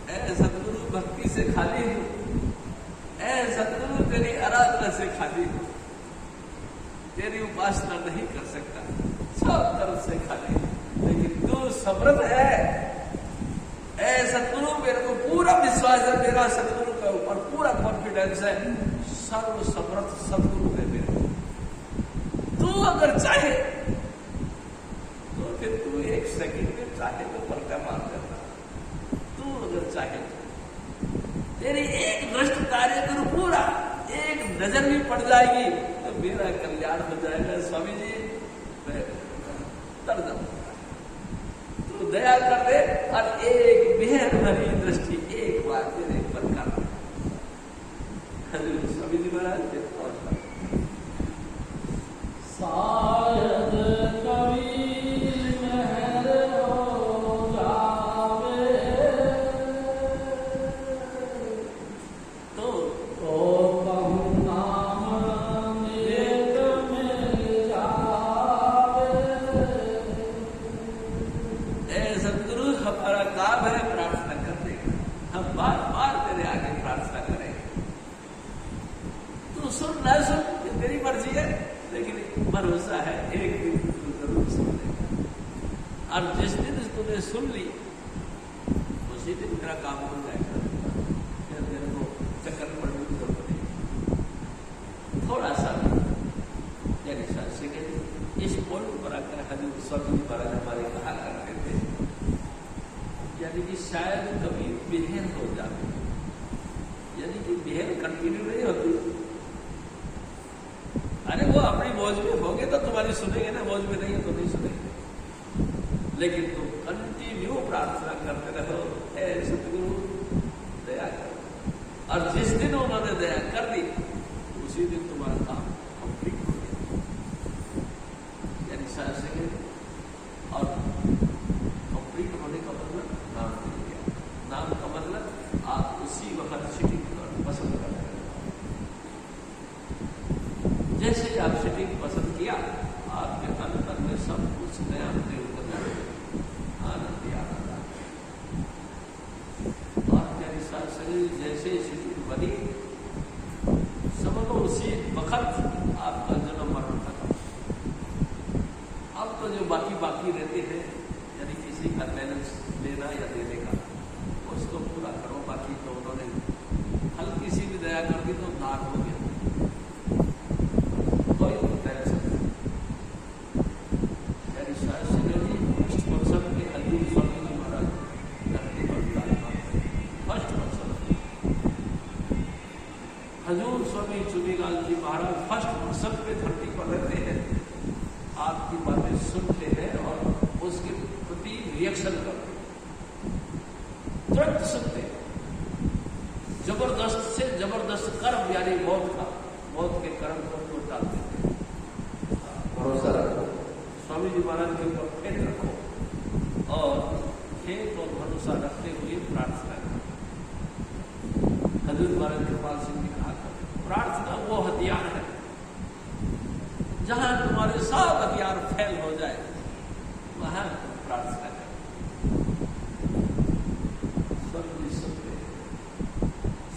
ऐ सतगुरु भक्ति से खाली हो, ऐ सतगुरु तेरी आराधना से खाली हो, तेरी उपासना नहीं कर सकता, सब तरफ से खाली, लेकिन तू समर्थ है। ऐ सतगुरु मेरे को पूरा विश्वास है, मेरा सतगुरु के ऊपर पूरा कॉन्फिडेंस है, सर्व समर्थ सतगुरु है मेरे को। तू अगर चाहे तो फिर तू एक सेकंड में चाहे तो पर्दा मार देता, तू अगर चाहे तेरी एक दृष्टि कार्य करो, पूरा एक नजर भी पड़ जाएगी तो मेरा कल्याण हो जाएगा। स्वामी जी मैं तर जाऊंगा, तू दया कर दे और एक मेहर भरी दृष्टि एक बार तेरे पर कर। हजूर स्वामी जी महाराज शायद कभी मेहर हो जावे, तो कहूँ नाम नेक मिल जावे। ऐ सतगुरु हमारा काम है प्रार्थना करने का, हम बार बार तेरे आगे प्रार्थना करेंगे, तू सुन ना सुन ये तेरी मर्जी है, लेकिन भरोसा है एक दिन तू जरूर सुन लेगा। और जिस दिन तूने सुन ली उसी दिन तेरा काम हो जाएगा, फिर तेरे को चक्कर पड़ने की जरूरत नहीं। थोड़ा सा यानी शास्त्री के इस पॉइंट पर आकर हजूर स्वामी जी महाराज हमारे कहा करते थे, यानी कि शायद कभी बेहर हो जाए, यानी कि बेहर कंटिन्यू नहीं होती। अरे वो अपनी मौज में होगे तो तुम्हारी सुनेंगे ना, मौज में नहीं है तो नहीं सुनेंगे, लेकिन तुम कंटिन्यू प्रार्थना करते रहो, ऐ सतगुरु दया कर। और जिस दिन उन्होंने दया कर दी उसी दिन तुम्हारा काम कंप्लीट हो गया, यानी शास्त्री और कंप्लीट होने का मतलब नाम मिल गया। नाम का मतलब आप उसी वक्त सिटिंग पसंद कर रहे हो, जैसे ही आप सिटिंग पसंद किया आपके अंतर में सब कुछ नया आनंद ही आनंद आ गया। और मेरी शरीर जैसे सिटिंग बनी समझो उसी वक्त आपका जन्म मरण खत्म। अब तो जो बाकी रहते हैं, यानी किसी का बैलेंस लेना या देने का, उसको पूरा करो। बाकी तो उन्होंने हल्की सी भी दया कर दी तो दान हो गया, कोई टेंशन नहीं। यानी शास्त्री जी फर्स्ट पर्सन के हजूर स्वामी जी महाराज धरती पर फर्स्ट पर्सन, हजूर स्वामी चुनीलाल जी महाराज फर्स्ट पर्सन पे धरती पर रहते हैं, आपकी बातें सुनते हैं और उसके प्रति रिएक्शन करते हैं, तुरंत सुनते हैं। जबरदस्त से जबरदस्त कर्म यानी मौत के कर्म को टालते थे। भरोसा रखो, स्वामी जी महाराज के ऊपर फेथ रखो और खेत और भरोसा रखते हुए प्रार्थना करो। हजूर महाराज कृपाल सिंह जी कहा प्रार्थना वो हथियार है, जहां तुम्हारे सब हथियार फेल हो जाए वहां तुम प्रार्थना करो। स्वामी सुनते,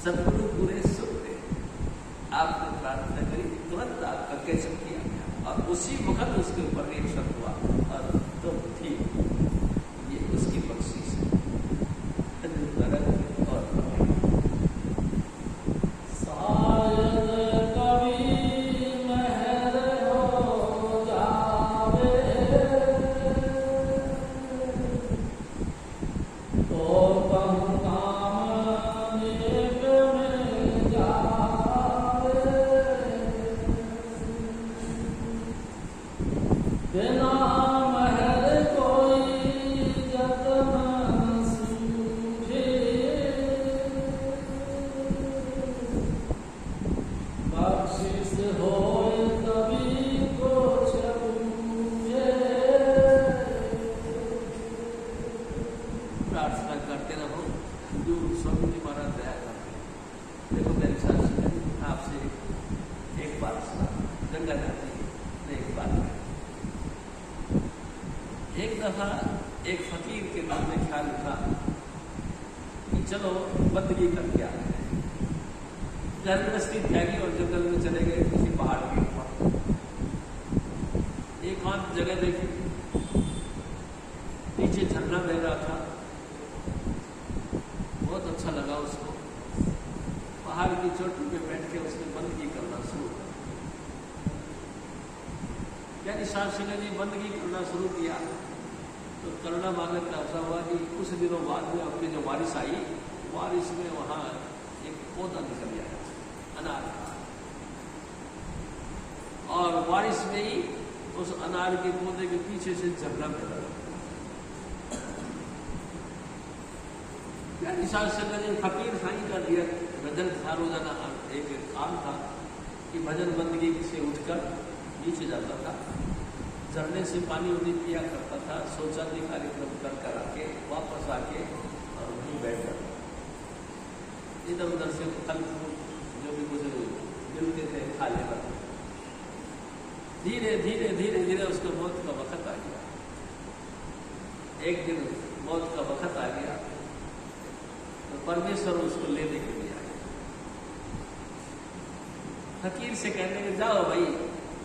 सदगुरु पूरे सुनते, आपने प्रार्थना करी तुरंत आपका कैसे किया गया और उसी वक्त उसके ऊपर रिएक्शन हुआ और तुम ठीक, ये उसकी बख्शीश है। और शायद कभी मेहर हो जावे, बिना महर कोई जतन न सूझे, बख्शिश होए तभी को छूए। प्रार्थना करते रहो, जो स्वामी जी महाराज दया करते हैं। देखो मेरे साथ सुनिए, आपसे एक बात सुना, गंगा नदी ने एक बात कही। एक दफा एक फकीर के मन में ख्याल उठा कि चलो बंदगी करके आते हैं। घर गृहस्थी त्यागी और जंगल में चले गए किसी पहाड़ के ऊपर। एक आध जगह देखी, नीचे झरना बह रहा था, बहुत अच्छा लगा उसको। पहाड़ की चोटी पे बैठ के उसने बंदगी करना शुरू कर। यानी साहब सिंह जी बंदगी करना शुरू किया तो करुणा मांगत का ऐसा हुआ कि कुछ दिनों बाद में अपनी जो बारिश आई, बारिश में वहां एक पौधा निकल गया, अनार का, और बारिश में ही उस अनार के पौधे के पीछे से झरना बह रहा। यानी साहब सिंह जी फकीर साईं का दिया भजन था, रोजाना एक काम था कि भजन बंदगी से उठकर नीचे जाता था, झरने से पानी उन्हीं पिया करता था, शौचालय कार्यक्रम कर कर आके वापस आके और वहीं बैठ जाता, इधर उधर से फल जो भी कुछ मिलते थे खा लेता। धीरे धीरे धीरे धीरे उसको मौत का वक्त आ गया। एक दिन मौत का वक्त आ गया तो परमेश्वर उसको लेने के लिए आया। फकीर से कहने लगे, जाओ भाई,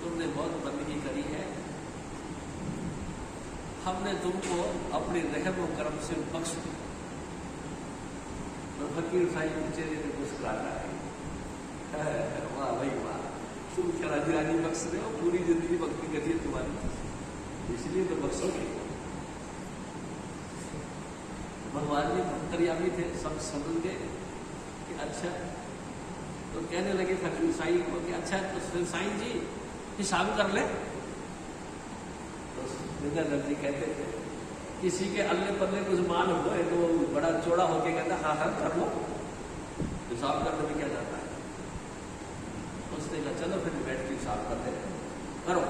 तुमने बहुत बंदगी करी है, हमने तुमको अपने रहम और करम से बख्श दिया। तो फकीर साईं चेहरे में मुस्कुराता है, वाह भाई वाह, तुम क्या राजी राजी बख्श रहे हो, पूरी जिंदगी भक्ति करी है तुम्हारी, इसलिए तो बख्शोगे। भगवान जी अंतर्यामी थे, सब समझ गए कि अच्छा। तो कहने लगे फकीर साईं को कि अच्छा तो साईं जी हिसाब कर ले। तो गंगाधर जी कहते थे, किसी के अल्ले पल्ले कुछ माल हो गए तो बड़ा चौड़ा होके कहता हाँ हाँ कर लो, हिसाब करने में क्या जाता है। उसने कहा चलो फिर बैठ के हिसाब कर ले, करो।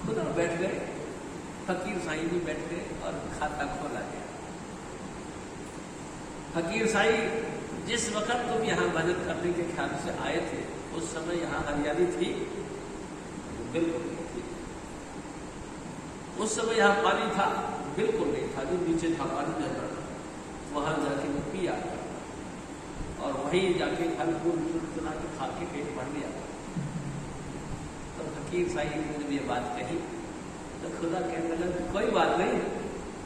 खुदा बैठ गए, फकीर साईं भी बैठ गए और खाता खोला गया। फकीर साईं, जिस वक्त तुम यहाँ भजन करने के ख्याल से आए थे उस समय यहाँ हरियाली थी? बिल्कुल नहीं थी। उस समय यहाँ पानी था? बिल्कुल नहीं था। जो नीचे था पानी झरना था, वहां जाके वो पिया और वहीं जाके फल फूल चुना के खा के पेट भर लिया। तो फकीर साईं ने जब ये बात कही तो खुदा कहने लगा कोई बात नहीं,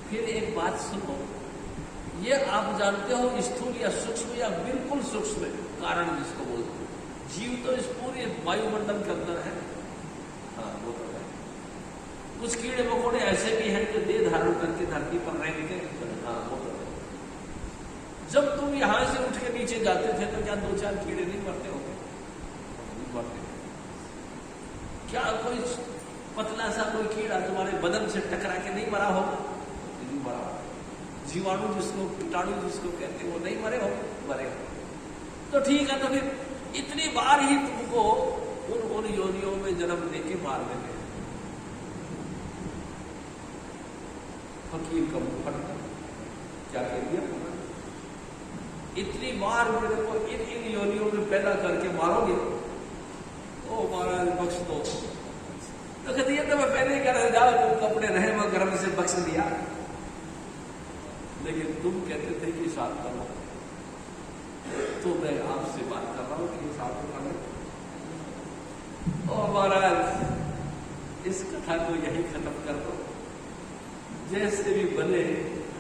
फिर एक बात सुनो, ये आप जानते हो स्थूल या सूक्ष्म या बिल्कुल सूक्ष्म कारण जिसको बोलते हैं, जीव तो इस पूरे वायुमंडल के अंदर है। हाँ वो तो है। कुछ कीड़े मकोड़े ऐसे भी हैं जो देह धारण करके धरती पर रहते हैं। हाँ वो तो है। जब तुम यहां से उठ के नीचे जाते थे तो क्या 2-4 कीड़े नहीं मरते हो? नहीं मरते। क्या कोई पतला सा कोई कीड़ा तुम्हारे बदन से टकरा के नहीं मरा हो? नहीं मरा। जीवाणु जिसको, कीटाणु जिसको कहते हैं, वो नहीं मरे हो? मरे। तो ठीक है, तो फिर इतनी बार ही तुमको उन योनियों में जन्म देके मार देते हैं। फकीर का मुंह फट गया, क्या कह दिया? इतनी बार मेरे को इन योनियों में पैदा करके मारोगे? ओ महाराज बख्श दो। तो कहती है तो मैं पहले ही कह जाओ, तुम अपने रहम और करम से बख्श दिया, लेकिन तुम कहते थे कि हिसाब करो, तो मैं आपसे बात कर रहा हूं कि हिसाब करो। ओ महाराज, इस कथा को यही खत्म कर दो, जैसे भी बने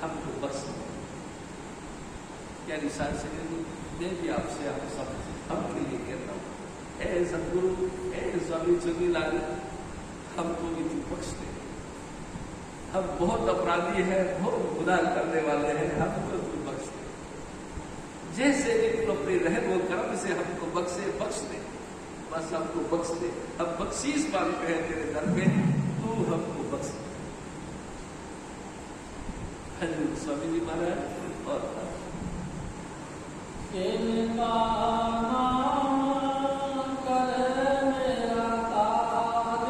हमको बख्श दो। क्या निशान से मैं भी आपसे आप सब हमके लिए कहता हूं, ऐ सदगुरु, ऐ स्वामी चुनीलाल, हमको भी तू बख्श दे। हम बहुत अपराधी हैं, बहुत गुनाह करने वाले हैं, हमको तू बख्श दे। जैसे भी तू अपने रहम व करम से हमको बख्श दे, बस हमको बख्श दे। हम बख्शीश मांगते हैं तेरे दर पे, तू हमको बख्श दे। हजूर स्वामी जी महाराज और इनका नाम करे मेरा ताज,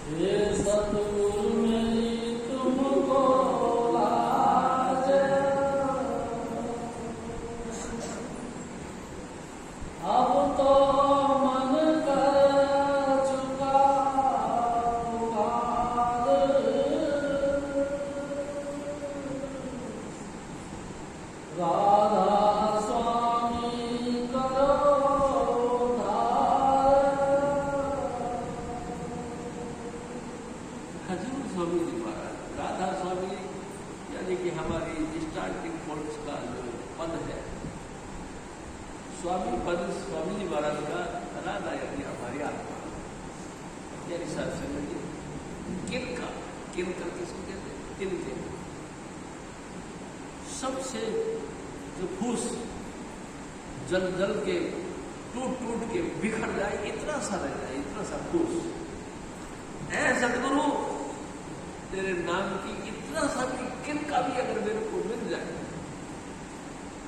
हे सतगुरु मेरी तुमको लाज। अब तो मन कर चुका पुकार, राधा स्वामी करो धार। हजूर स्वामी जी महाराज, राधा स्वामी यानी कि हमारी स्टार्टिंग पॉइंट का जो पद है, स्वामी पद स्वामी जी महाराज का, राधा यानी हमारी आत्मा, यानी सत्संग जी। किनका किसको कहते हैं? किनके सबसे जो फूस जल के टूट के बिखर जाए, इतना सा रह जाए, इतना सा फूस, ऐ सतगुरु तेरे नाम की इतना सा भी किनका भी अगर मेरे को मिल जाए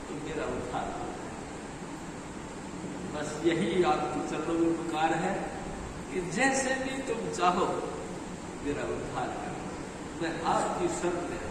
तो मेरा उद्धार हो जाए। बस यही आपके चरणों में पुकार है कि जैसे भी तुम चाहो मेरा उद्धार करो, मैं आपकी शरण में